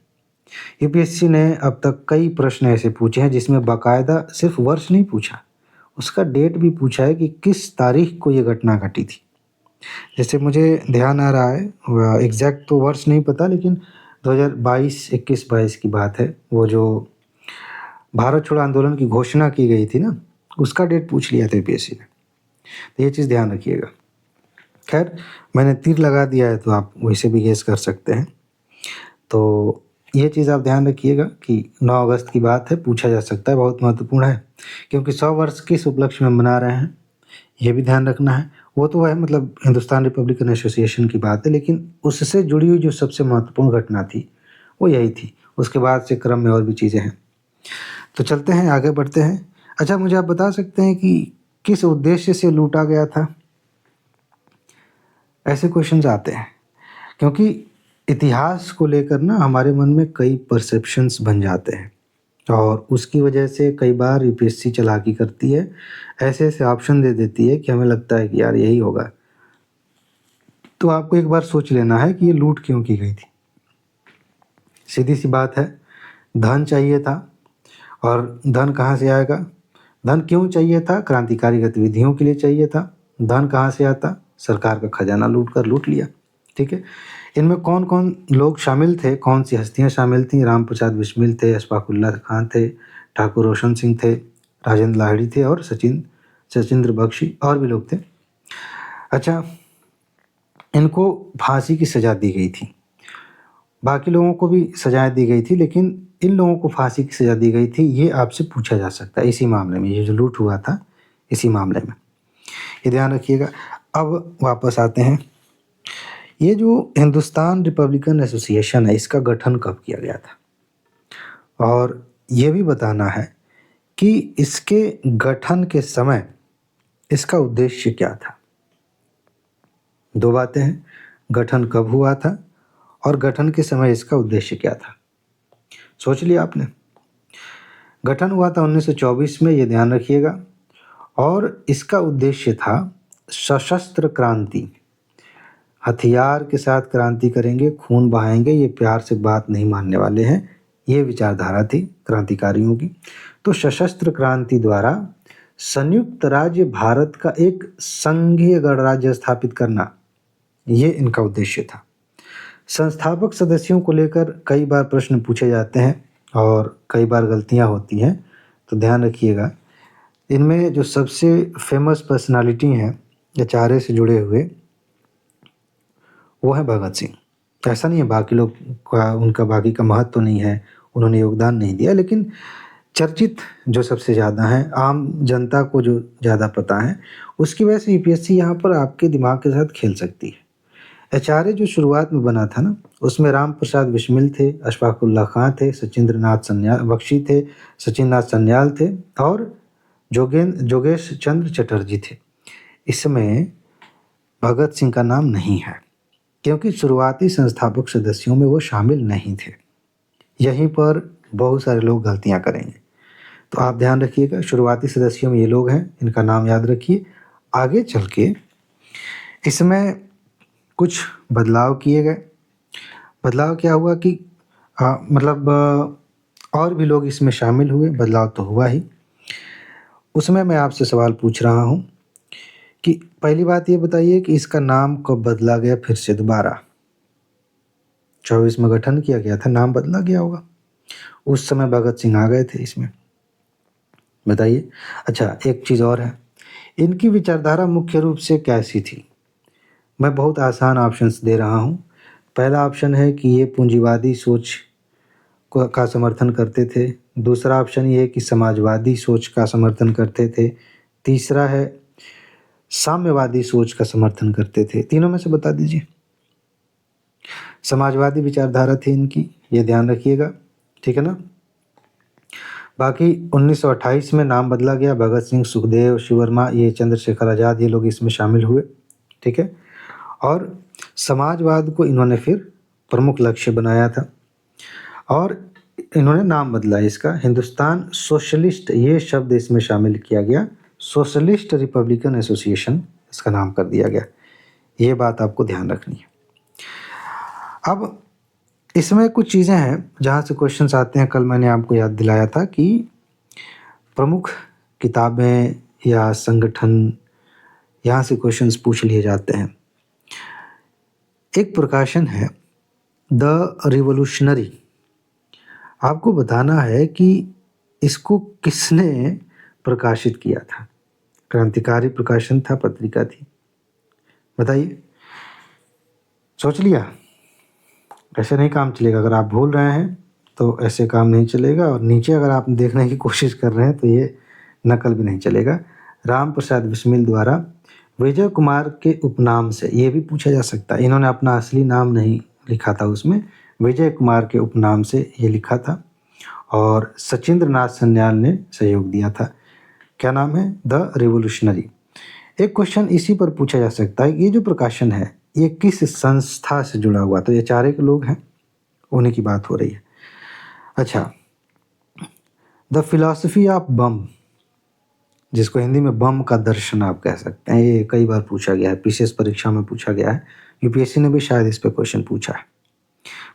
यूपीएससी ने अब तक कई प्रश्न ऐसे पूछे हैं जिसमें बाकायदा सिर्फ वर्ष नहीं पूछा, उसका डेट भी पूछा है कि किस तारीख को ये घटना घटी थी। जैसे मुझे ध्यान आ रहा है, एग्जैक्ट तो वर्ष नहीं पता, लेकिन 2022, 21-22 की बात है, वो जो भारत छोड़ो आंदोलन की घोषणा की गई थी ना, उसका डेट पूछ लिया था यूपीएससी ने। तो ये चीज़ ध्यान रखिएगा। खैर, मैंने तीर लगा दिया है तो आप वैसे भी गेस कर सकते हैं। तो ये चीज़ आप ध्यान रखिएगा कि 9 अगस्त की बात है, पूछा जा सकता है, बहुत महत्वपूर्ण है, क्योंकि 100 वर्ष किस उपलक्ष्य में मना रहे हैं, ये भी ध्यान रखना है। वो तो है, मतलब हिंदुस्तान रिपब्लिकन एसोसिएशन की बात है, लेकिन उससे जुड़ी हुई जो सबसे महत्वपूर्ण घटना थी, वो यही थी। उसके बाद से क्रम में और भी चीज़ें हैं। तो चलते हैं, आगे बढ़ते हैं। अच्छा, मुझे आप बता सकते हैं कि किस उद्देश्य से लूटा गया था? ऐसे क्वेश्चंस आते हैं क्योंकि इतिहास को लेकर ना हमारे मन में कई परसेप्शंस बन जाते हैं, और उसकी वजह से कई बार यूपीएससी चालाकी करती है, ऐसे ऐसे ऑप्शन दे देती है कि हमें लगता है कि यार यही होगा। तो आपको एक बार सोच लेना है कि ये लूट क्यों की गई थी। सीधी सी बात है, धन चाहिए था, और धन कहाँ से आएगा? धन क्यों चाहिए था? क्रांतिकारी गतिविधियों के लिए चाहिए था। धन कहाँ से आता? सरकार का खजाना लूट लिया। ठीक है। इनमें कौन कौन लोग शामिल थे, कौन सी हस्तियां शामिल थीं? राम प्रसाद बिस्मिल थे, अशफाकुल्ला खान थे, ठाकुर रोशन सिंह थे, राजेंद्र लाहिड़ी थे, और सचिंद्र बख्शी, और भी लोग थे। अच्छा, इनको फांसी की सज़ा दी गई थी। बाकी लोगों को भी सजाएं दी गई थी, लेकिन इन लोगों को फांसी की सज़ा दी गई थी। ये आपसे पूछा जा सकता है इसी मामले में, ये जो लूट हुआ था इसी मामले में, ये ध्यान रखिएगा। अब वापस आते हैं, ये जो हिंदुस्तान रिपब्लिकन एसोसिएशन है, इसका गठन कब किया गया था, और ये भी बताना है कि इसके गठन के समय इसका उद्देश्य क्या था। 2 बातें हैं, गठन कब हुआ था और गठन के समय इसका उद्देश्य क्या था। सोच लिया आपने? गठन हुआ था 1924 में, ये ध्यान रखिएगा, और इसका उद्देश्य था सशस्त्र क्रांति। हथियार के साथ क्रांति करेंगे, खून बहाएंगे, ये प्यार से बात नहीं मानने वाले हैं, ये विचारधारा थी क्रांतिकारियों की। तो सशस्त्र क्रांति द्वारा संयुक्त राज्य भारत का एक संघीय गणराज्य स्थापित करना, ये इनका उद्देश्य था। संस्थापक सदस्यों को लेकर कई बार प्रश्न पूछे जाते हैं और कई बार गलतियां होती हैं, तो ध्यान रखिएगा। इनमें जो सबसे फेमस पर्सनालिटी हैं HRA से जुड़े हुए, वो है भगत सिंह। ऐसा नहीं है बाकी लोग का, उनका बाकी का महत्व तो नहीं है, उन्होंने योगदान नहीं दिया, लेकिन चर्चित जो सबसे ज़्यादा हैं, आम जनता को जो ज़्यादा पता है, उसकी वजह से यूपीएससी यहाँ पर आपके दिमाग के साथ खेल सकती है। एचआरए जो शुरुआत में बना था ना, उसमें राम प्रसाद बिस्मिल थे, अशफाक उल्लाह खां थे, सचिंद्र नाथ सन्याल बख्शी थे, सचिन नाथ सन्याल थे और जोगेश चंद्र चटर्जी थे। इसमें भगत सिंह का नाम नहीं है, क्योंकि शुरुआती संस्थापक सदस्यों में वो शामिल नहीं थे। यहीं पर बहुत सारे लोग गलतियाँ करेंगे, तो आप ध्यान रखिएगा, शुरुआती सदस्यों में ये लोग हैं, इनका नाम याद रखिए। आगे चल के इसमें कुछ बदलाव किए गए। बदलाव क्या हुआ कि मतलब और भी लोग इसमें शामिल हुए, बदलाव तो हुआ ही। उसमें मैं आपसे सवाल पूछ रहा हूँ कि पहली बात ये बताइए कि इसका नाम कब बदला गया फिर से दोबारा? 24 में गठन किया गया था, नाम बदला गया होगा। उस समय भगत सिंह आ गए थे इसमें, बताइए। अच्छा, एक चीज़ और है, इनकी विचारधारा मुख्य रूप से कैसी थी? मैं बहुत आसान ऑप्शंस दे रहा हूँ। पहला ऑप्शन है कि ये पूंजीवादी सोच का समर्थन करते थे। दूसरा ऑप्शन ये है कि समाजवादी सोच का समर्थन करते थे। तीसरा है साम्यवादी सोच का समर्थन करते थे। तीनों में से बता दीजिए। समाजवादी विचारधारा थी इनकी, ये ध्यान रखिएगा, ठीक है ना। बाकी 1928 में नाम बदला गया, भगत सिंह, सुखदेव, शिववर्मा, ये चंद्रशेखर आज़ाद, ये लोग इसमें शामिल हुए, ठीक है। और समाजवाद को इन्होंने फिर प्रमुख लक्ष्य बनाया था और इन्होंने नाम बदला इसका, हिंदुस्तान सोशलिस्ट, ये शब्द इसमें शामिल किया गया, सोशलिस्ट रिपब्लिकन एसोसिएशन इसका नाम कर दिया गया। ये बात आपको ध्यान रखनी है। अब इसमें कुछ चीज़ें हैं जहाँ से क्वेश्चंस आते हैं। कल मैंने आपको याद दिलाया था कि प्रमुख किताबें या संगठन, यहाँ से क्वेश्चंस पूछ लिए जाते हैं। एक प्रकाशन है द रिवोल्यूशनरी, आपको बताना है कि इसको किसने प्रकाशित किया था। क्रांतिकारी प्रकाशन था, पत्रिका थी, बताइए। सोच लिया? ऐसे नहीं काम चलेगा, अगर आप भूल रहे हैं तो ऐसे काम नहीं चलेगा। और नीचे अगर आप देखने की कोशिश कर रहे हैं तो ये नकल भी नहीं चलेगा। राम प्रसाद बिस्मिल द्वारा विजय कुमार के उपनाम से, ये भी पूछा जा सकता है, इन्होंने अपना असली नाम नहीं लिखा था उसमें, विजय कुमार के उपनाम से ये लिखा था और सचिंद्र नाथ सन्याल ने सहयोग दिया था। क्या नाम है? The revolutionary. एक क्वेश्चन इसी पर पूछा जा सकता है, ये जो प्रकाशन है ये किस संस्था से जुड़ा हुआ? तो ये चारे के लोग हैं, उन्हीं की बात हो रही है। अच्छा, द फिलॉसफी ऑफ बम, जिसको हिंदी में बम का दर्शन आप कह सकते हैं, ये कई बार पूछा गया है, पीसीएस परीक्षा में पूछा गया है, यूपीएससी ने भी शायद इस पे क्वेश्चन पूछा है।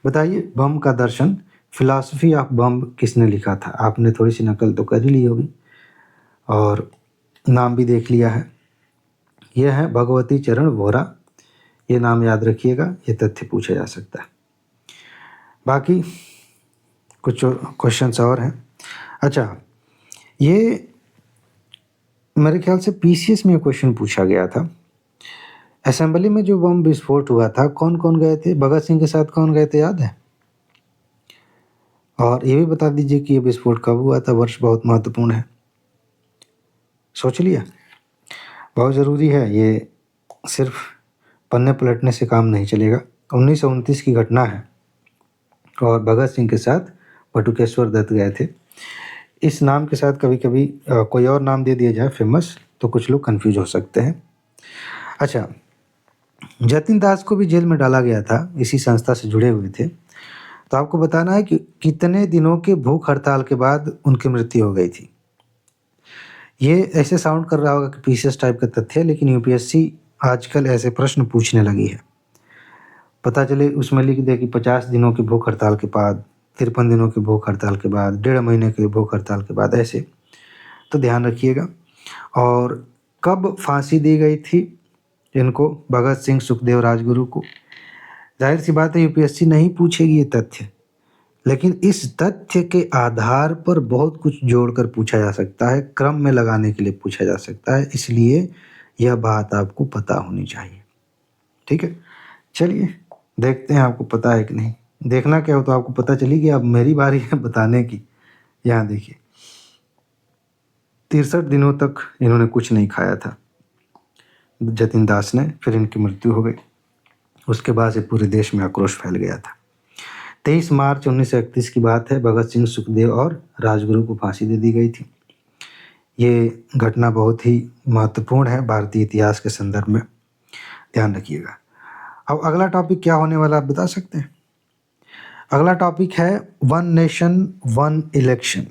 बताइए, बम का दर्शन, फिलॉसफी ऑफ बम किसने लिखा था? आपने थोड़ी सी नकल तो कर ही ली होगी और नाम भी देख लिया है। यह है भगवती चरण वोरा, ये नाम याद रखिएगा, ये तथ्य पूछा जा सकता है। बाकी कुछ क्वेश्चंस और हैं। अच्छा, ये मेरे ख्याल से पीसीएस में क्वेश्चन पूछा गया था, असेंबली में जो बम विस्फोट हुआ था, कौन कौन गए थे? भगत सिंह के साथ कौन गए थे, याद है? और ये भी बता दीजिए कि ये विस्फोट कब हुआ था, वर्ष बहुत महत्वपूर्ण है। सोच लिया? बहुत ज़रूरी है, ये सिर्फ पन्ने पलटने से काम नहीं चलेगा। 1929 की घटना है और भगत सिंह के साथ बटुकेश्वर दत्त गए थे। इस नाम के साथ कभी कभी कोई और नाम दे दिया जाए फेमस, तो कुछ लोग कंफ्यूज हो सकते हैं। अच्छा, जतिन दास को भी जेल में डाला गया था, इसी संस्था से जुड़े हुए थे। तो आपको बताना है कि कितने दिनों के भूख हड़ताल के बाद उनकी मृत्यु हो गई थी। ये ऐसे साउंड कर रहा होगा कि पीसीएस टाइप का तथ्य है, लेकिन यूपीएससी आजकल ऐसे प्रश्न पूछने लगी है। पता चले उसमें लिख दे कि 50 दिनों की भूख हड़ताल के बाद, 53 दिनों की भूख हड़ताल के बाद, 1.5 महीने की भूख हड़ताल के बाद, ऐसे। तो ध्यान रखिएगा। और कब फांसी दी गई थी इनको, भगत सिंह, सुखदेव, राजगुरु को? जाहिर सी बात है यूपीएससी नहीं पूछेगी ये तथ्य, लेकिन इस तथ्य के आधार पर बहुत कुछ जोड़कर पूछा जा सकता है, क्रम में लगाने के लिए पूछा जा सकता है, इसलिए यह बात आपको पता होनी चाहिए, ठीक है। चलिए देखते हैं आपको पता है कि नहीं। देखना क्या हो तो आपको पता चली कि अब मेरी बारी है बताने की। यहाँ देखिए, 63 दिनों तक इन्होंने कुछ नहीं खाया था जतिन दास ने, फिर इनकी मृत्यु हो गई। उसके बाद से पूरे देश में आक्रोश फैल गया था। 23 मार्च 1931 की बात है, भगत सिंह, सुखदेव और राजगुरु को फांसी दे दी गई थी। ये घटना बहुत ही महत्वपूर्ण है भारतीय इतिहास के संदर्भ में, ध्यान रखिएगा। अब अगला टॉपिक क्या होने वाला आप बता सकते हैं? अगला टॉपिक है वन नेशन वन इलेक्शन,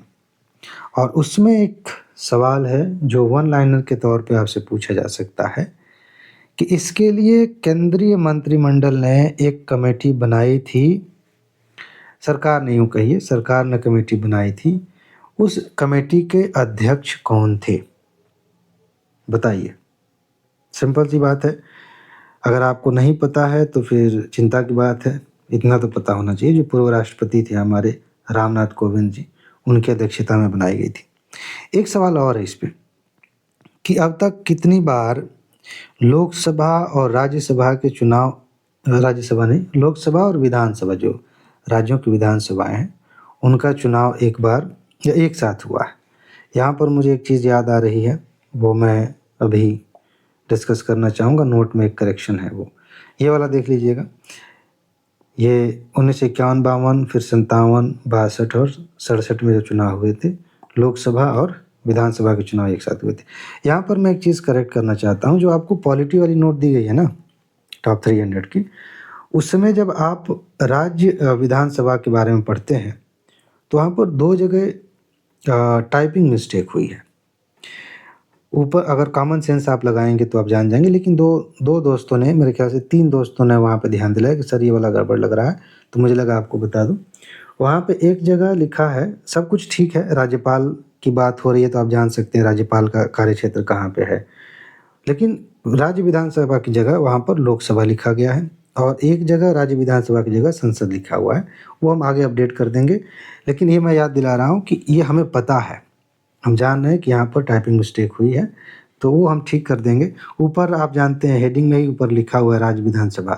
और उसमें एक सवाल है जो वन लाइनर के तौर पे आपसे पूछा जा सकता है कि इसके लिए केंद्रीय मंत्रिमंडल ने एक कमेटी बनाई थी, सरकार ने, यूँ कहिए सरकार ने कमेटी बनाई थी, उस कमेटी के अध्यक्ष कौन थे? बताइए। सिंपल सी बात है, अगर आपको नहीं पता है तो फिर चिंता की बात है। इतना तो पता होना चाहिए, जो पूर्व राष्ट्रपति थे हमारे रामनाथ कोविंद जी, उनकी अध्यक्षता में बनाई गई थी। एक सवाल और है इस पे कि अब तक कितनी बार लोकसभा और राज्यसभा के चुनाव, राज्यसभा नहीं, लोकसभा और विधानसभा, जो राज्यों की विधानसभाएं हैं, उनका चुनाव एक बार या एक साथ हुआ है? यहाँ पर मुझे एक चीज़ याद आ रही है, वो मैं अभी डिस्कस करना चाहूँगा। नोट में एक करेक्शन है, वो ये वाला देख लीजिएगा। ये 1951-52, फिर 57-62 और 67 में जो चुनाव हुए थे, लोकसभा और विधानसभा के चुनाव एक साथ हुए थे। यहाँ पर मैं एक चीज़ करेक्ट करना चाहता हूँ, जो आपको पॉलिटी वाली नोट दी गई है ना टॉप 300 की, उस समय जब आप राज्य विधानसभा के बारे में पढ़ते हैं तो वहाँ पर 2 जगह टाइपिंग मिस्टेक हुई है। ऊपर अगर कॉमन सेंस आप लगाएंगे तो आप जान जाएंगे, लेकिन दो दोस्तों ने, मेरे ख्याल से 3 दोस्तों ने वहाँ पे ध्यान दिलाया कि सर ये वाला गड़बड़ लग रहा है, तो मुझे लगा आपको बता दूं। वहाँ पे एक जगह लिखा है, सब कुछ ठीक है, राज्यपाल की बात हो रही है तो आप जान सकते हैं राज्यपाल का कार्यक्षेत्र कहाँ पे है, लेकिन राज्य विधानसभा की जगह वहाँ पर लोकसभा लिखा गया है, और एक जगह राज्य विधानसभा की जगह संसद लिखा हुआ है। वो हम आगे अपडेट कर देंगे, लेकिन ये मैं याद दिला रहा हूँ कि ये हमें पता है, हम जान रहे हैं कि यहाँ पर टाइपिंग मिस्टेक हुई है, तो वो हम ठीक कर देंगे। ऊपर आप जानते हैं हेडिंग में ही ऊपर लिखा हुआ है राज्य विधानसभा,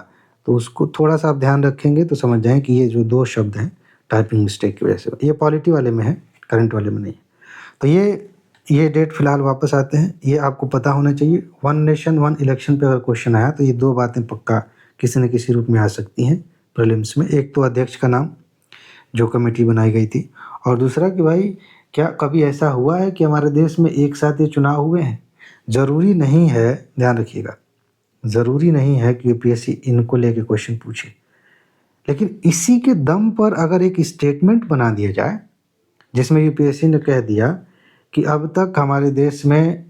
तो उसको थोड़ा सा आप ध्यान रखेंगे तो समझ जाएं कि ये जो 2 शब्द हैं टाइपिंग मिस्टेक की वजह से, ये पॉलिटी वाले में है, करंट वाले में नहीं। तो ये डेट फिलहाल वापस आते हैं, ये आपको पता होना चाहिए। वन नेशन वन इलेक्शन पे अगर क्वेश्चन आया तो ये 2 बातें पक्का किसी न किसी रूप में आ सकती हैं प्रीलिम्स में। एक तो अध्यक्ष का नाम, जो कमेटी बनाई गई थी, और दूसरा कि भाई क्या कभी ऐसा हुआ है कि हमारे देश में एक साथ ये चुनाव हुए हैं? ज़रूरी नहीं है, ध्यान रखिएगा, ज़रूरी नहीं है कि यूपीएससी इनको लेके क्वेश्चन पूछे, लेकिन इसी के दम पर अगर एक स्टेटमेंट बना दिया जाए जिसमें यूपीएससी ने कह दिया कि अब तक हमारे देश में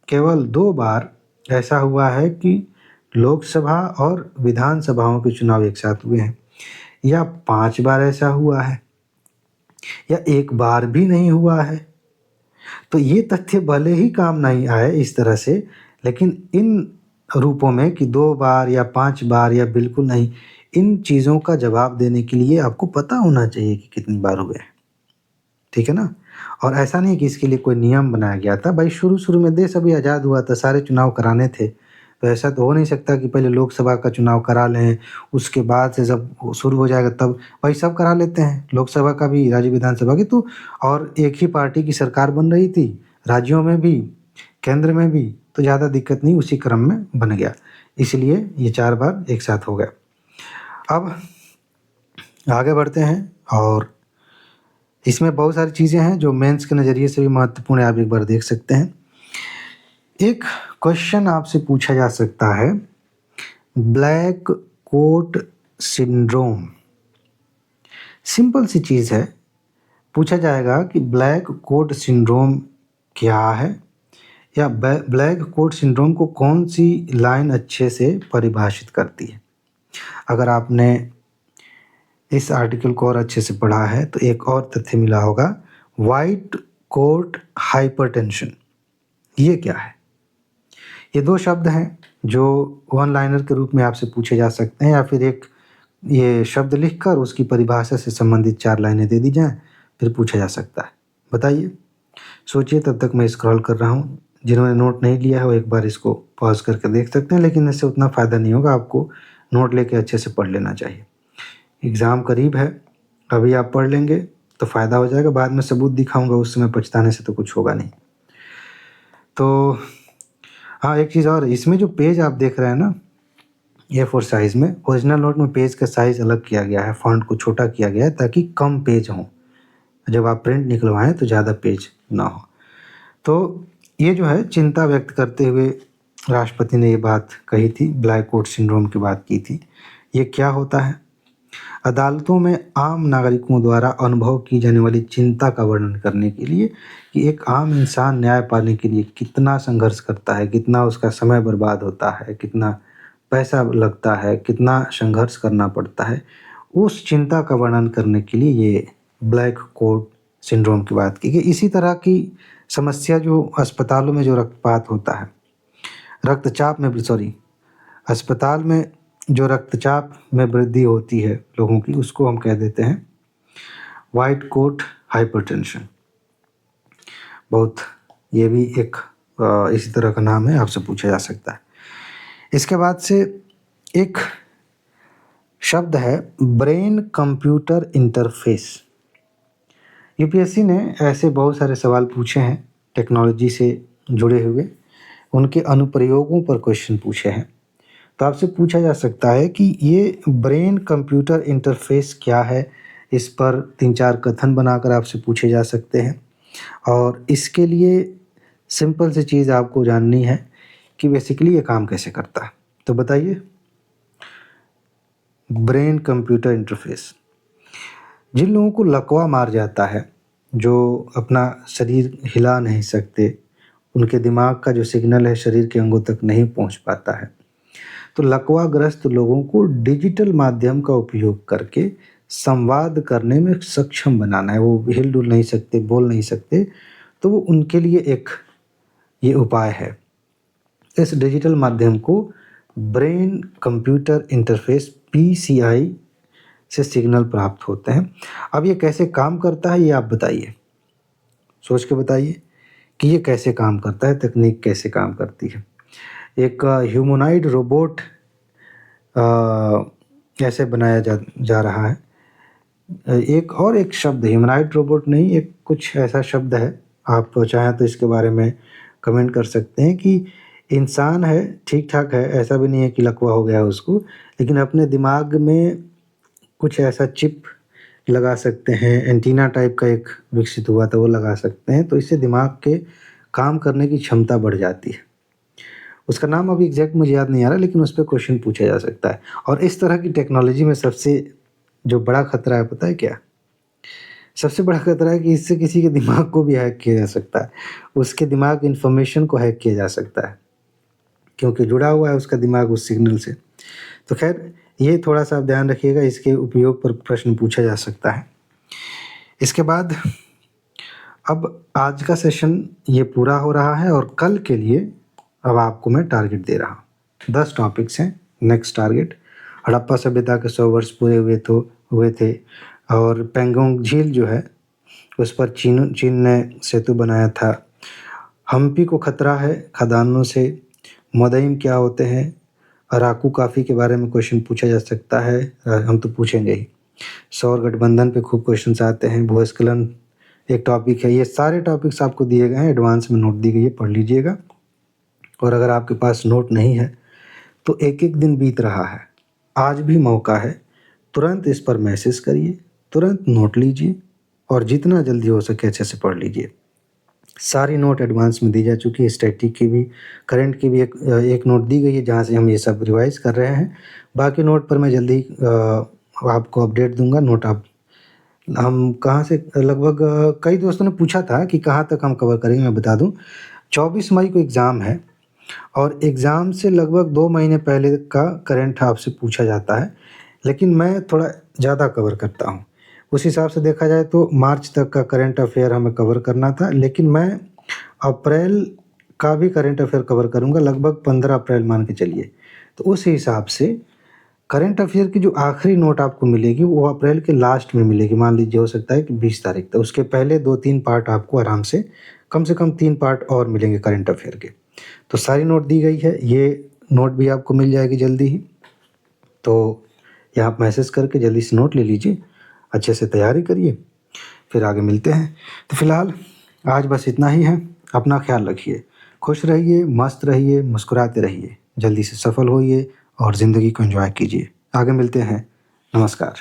केवल 2 बार ऐसा हुआ है कि लोकसभा और विधानसभाओं के चुनाव एक साथ हुए हैं, या 5 बार ऐसा हुआ है, या 1 बार भी नहीं हुआ है, तो ये तथ्य भले ही काम नहीं आए इस तरह से, लेकिन इन रूपों में कि 2 बार या 5 बार या बिल्कुल नहीं, इन चीज़ों का जवाब देने के लिए आपको पता होना चाहिए कि कितनी बार हुए हैं, ठीक है ना? और ऐसा नहीं कि इसके लिए कोई नियम बनाया गया था। भाई शुरू में देश अभी आज़ाद हुआ था, सारे चुनाव कराने थे, तो ऐसा तो हो नहीं सकता कि पहले लोकसभा का चुनाव करा लें, उसके बाद से जब शुरू हो जाएगा तब, भाई सब करा लेते हैं, लोकसभा का भी, राज्य विधानसभा की तो, और एक ही पार्टी की सरकार बन रही थी, राज्यों में भी केंद्र में भी, तो ज़्यादा दिक्कत नहीं, उसी क्रम में बन गया, इसलिए ये 4 बार एक साथ हो गया। अब आगे बढ़ते हैं, और इसमें बहुत सारी चीज़ें हैं जो मेंस के नज़रिए से भी महत्वपूर्ण है, आप एक बार देख सकते हैं। एक क्वेश्चन आपसे पूछा जा सकता है, ब्लैक कोट सिंड्रोम, सिंपल सी चीज़ है, पूछा जाएगा कि ब्लैक कोट सिंड्रोम क्या है, या ब्लैक कोट सिंड्रोम को कौन सी लाइन अच्छे से परिभाषित करती है। अगर आपने इस आर्टिकल को और अच्छे से पढ़ा है तो एक और तथ्य मिला होगा, वाइट कोट हाइपरटेंशन, ये क्या है? ये 2 शब्द हैं जो वन लाइनर के रूप में आपसे पूछे जा सकते हैं, या फिर एक ये शब्द लिखकर उसकी परिभाषा से संबंधित 4 लाइनें दे दी जाएं, फिर पूछा जा सकता है। बताइए, सोचिए, तब तक मैं स्क्रॉल कर रहा हूँ। जिन्होंने नोट नहीं लिया है वो एक बार इसको पॉज करके देख सकते हैं, लेकिन इससे उतना फ़ायदा नहीं होगा, आपको नोट लेके अच्छे से पढ़ लेना चाहिए। एग्ज़ाम करीब है, अभी आप पढ़ लेंगे तो फ़ायदा हो जाएगा, बाद में सबूत दिखाऊंगा, उस समय पछताने से तो कुछ होगा नहीं। तो हाँ, एक चीज़ और, इसमें जो पेज आप देख रहे हैं ना A4 साइज़ में, ओरिजिनल नोट में पेज का साइज़ अलग किया गया है, फ़ॉन्ट को छोटा किया गया है ताकि कम पेज हों, जब आप प्रिंट निकलवाएँ तो ज़्यादा पेज ना हो। तो ये जो है चिंता व्यक्त करते हुए राष्ट्रपति ने ये बात कही थी, ब्लैक कोट सिंड्रोम की बात की थी। ये क्या होता है? अदालतों में आम नागरिकों द्वारा अनुभव की जाने वाली चिंता का वर्णन करने के लिए कि एक आम इंसान न्याय पाने के लिए कितना संघर्ष करता है, कितना उसका समय बर्बाद होता है, कितना पैसा लगता है, कितना संघर्ष करना पड़ता है, उस चिंता का वर्णन करने के लिए ये ब्लैक कोट सिंड्रोम की बात की गई। इसी तरह की समस्या जो अस्पतालों में जो रक्तपात होता है, रक्तचाप में सॉरी अस्पताल में जो रक्तचाप में वृद्धि होती है लोगों की, उसको हम कह देते हैं वाइट कोट हाइपरटेंशन। बहुत ये भी एक इसी तरह का नाम है, आपसे पूछा जा सकता है। इसके बाद से एक शब्द है ब्रेन कंप्यूटर इंटरफेस। यूपीएससी ने ऐसे बहुत सारे सवाल पूछे हैं टेक्नोलॉजी से जुड़े हुए, उनके अनुप्रयोगों पर क्वेश्चन पूछे हैं। तो आपसे पूछा जा सकता है कि ये ब्रेन कंप्यूटर इंटरफेस क्या है, इस पर 3-4 कथन बनाकर आपसे पूछे जा सकते हैं। और इसके लिए सिंपल सी चीज़ आपको जाननी है कि बेसिकली ये काम कैसे करता है। तो बताइए, ब्रेन कंप्यूटर इंटरफेस। जिन लोगों को लकवा मार जाता है, जो अपना शरीर हिला नहीं सकते, उनके दिमाग का जो सिग्नल है शरीर के अंगों तक नहीं पहुंच पाता है, तो लकवाग्रस्त लोगों को डिजिटल माध्यम का उपयोग करके संवाद करने में सक्षम बनाना है। वो हिल डुल नहीं सकते, बोल नहीं सकते, तो वो उनके लिए एक ये उपाय है। इस डिजिटल माध्यम को ब्रेन कंप्यूटर इंटरफेस PCI से सिग्नल प्राप्त होते हैं। अब ये कैसे काम करता है ये आप बताइए, सोच के बताइए कि ये कैसे काम करता है, तकनीक कैसे काम करती है। एक ह्यूमनॉइड रोबोट कैसे बनाया जा रहा है। एक शब्द ह्यूमनॉइड रोबोट नहीं, एक कुछ ऐसा शब्द है, आप चाहें तो इसके बारे में कमेंट कर सकते हैं कि इंसान है, ठीक ठाक है, ऐसा भी नहीं है कि लकवा हो गया उसको, लेकिन अपने दिमाग में कुछ ऐसा चिप लगा सकते हैं, एंटीना टाइप का एक विकसित हुआ था वो लगा सकते हैं, तो इससे दिमाग के काम करने की क्षमता बढ़ जाती है। उसका नाम अभी एग्जैक्ट मुझे याद नहीं आ रहा, लेकिन उस पर क्वेश्चन पूछा जा सकता है। और इस तरह की टेक्नोलॉजी में सबसे जो बड़ा खतरा है पता है क्या? सबसे बड़ा खतरा है कि इससे किसी के दिमाग को भी हैक किया जा सकता है, उसके दिमाग इन्फॉर्मेशन को हैक किया जा सकता है, क्योंकि जुड़ा हुआ है उसका दिमाग उस सिग्नल से। तो खैर ये थोड़ा सा आप ध्यान रखिएगा, इसके उपयोग पर प्रश्न पूछा जा सकता है। इसके बाद अब आज का सेशन ये पूरा हो रहा है और कल के लिए अब आपको मैं टारगेट दे रहा हूँ। 10 टॉपिक्स हैं नेक्स्ट टारगेट। हड़प्पा सभ्यता के 100 वर्ष पूरे हुए थे और पेंगोंग झील जो है उस पर चीन ने सेतु बनाया था। हम्पी को खतरा है खदानों से। मोदाइम क्या होते हैं। अराकू कॉफ़ी के बारे में क्वेश्चन पूछा जा सकता है, हम तो पूछेंगे ही। सौर गठबंधन पे खूब क्वेश्चन आते हैं। भूस्खलन एक टॉपिक है। ये सारे टॉपिक्स आपको दिए गए हैं, एडवांस में नोट दी गई है, पढ़ लीजिएगा। और अगर आपके पास नोट नहीं है तो एक दिन बीत रहा है, आज भी मौका है, तुरंत इस पर मैसेज करिए, तुरंत नोट लीजिए और जितना जल्दी हो सके अच्छे से पढ़ लीजिए। सारी नोट एडवांस में दी जा चुकी है, स्टैटिक की भी, करंट की भी एक नोट दी गई है जहाँ से हम ये सब रिवाइज कर रहे हैं। बाकी नोट पर मैं जल्दी आपको अपडेट दूंगा। नोट आप हम कहाँ से लगभग कई दोस्तों ने पूछा था कि कहाँ तक हम कवर करेंगे, मैं बता दूं 24 मई को एग्ज़ाम है और एग्ज़ाम से लगभग 2 महीने पहले का करंट आपसे पूछा जाता है, लेकिन मैं थोड़ा ज़्यादा कवर करता हूँ। उस हिसाब से देखा जाए तो मार्च तक का करंट अफेयर हमें कवर करना था, लेकिन मैं अप्रैल का भी करंट अफेयर कवर करूँगा, लगभग 15 अप्रैल मान के चलिए। तो उस हिसाब से करंट अफेयर की जो आखिरी नोट आपको मिलेगी वो अप्रैल के लास्ट में मिलेगी। मान लीजिए हो सकता है कि 20 तारीख तक, उसके पहले 2-3 पार्ट आपको आराम से कम 3 पार्ट और मिलेंगे करंट अफेयर के। तो सारी नोट दी गई है, ये नोट भी आपको मिल जाएगी जल्दी ही। तो यहाँ आप मैसेज करके जल्दी से नोट ले लीजिए, अच्छे से तैयारी करिए, फिर आगे मिलते हैं। तो फिलहाल आज बस इतना ही है। अपना ख्याल रखिए। खुश रहिए, मस्त रहिए, मुस्कुराते रहिए, जल्दी से सफल होइए और ज़िंदगी को एंजॉय कीजिए। आगे मिलते हैं। नमस्कार।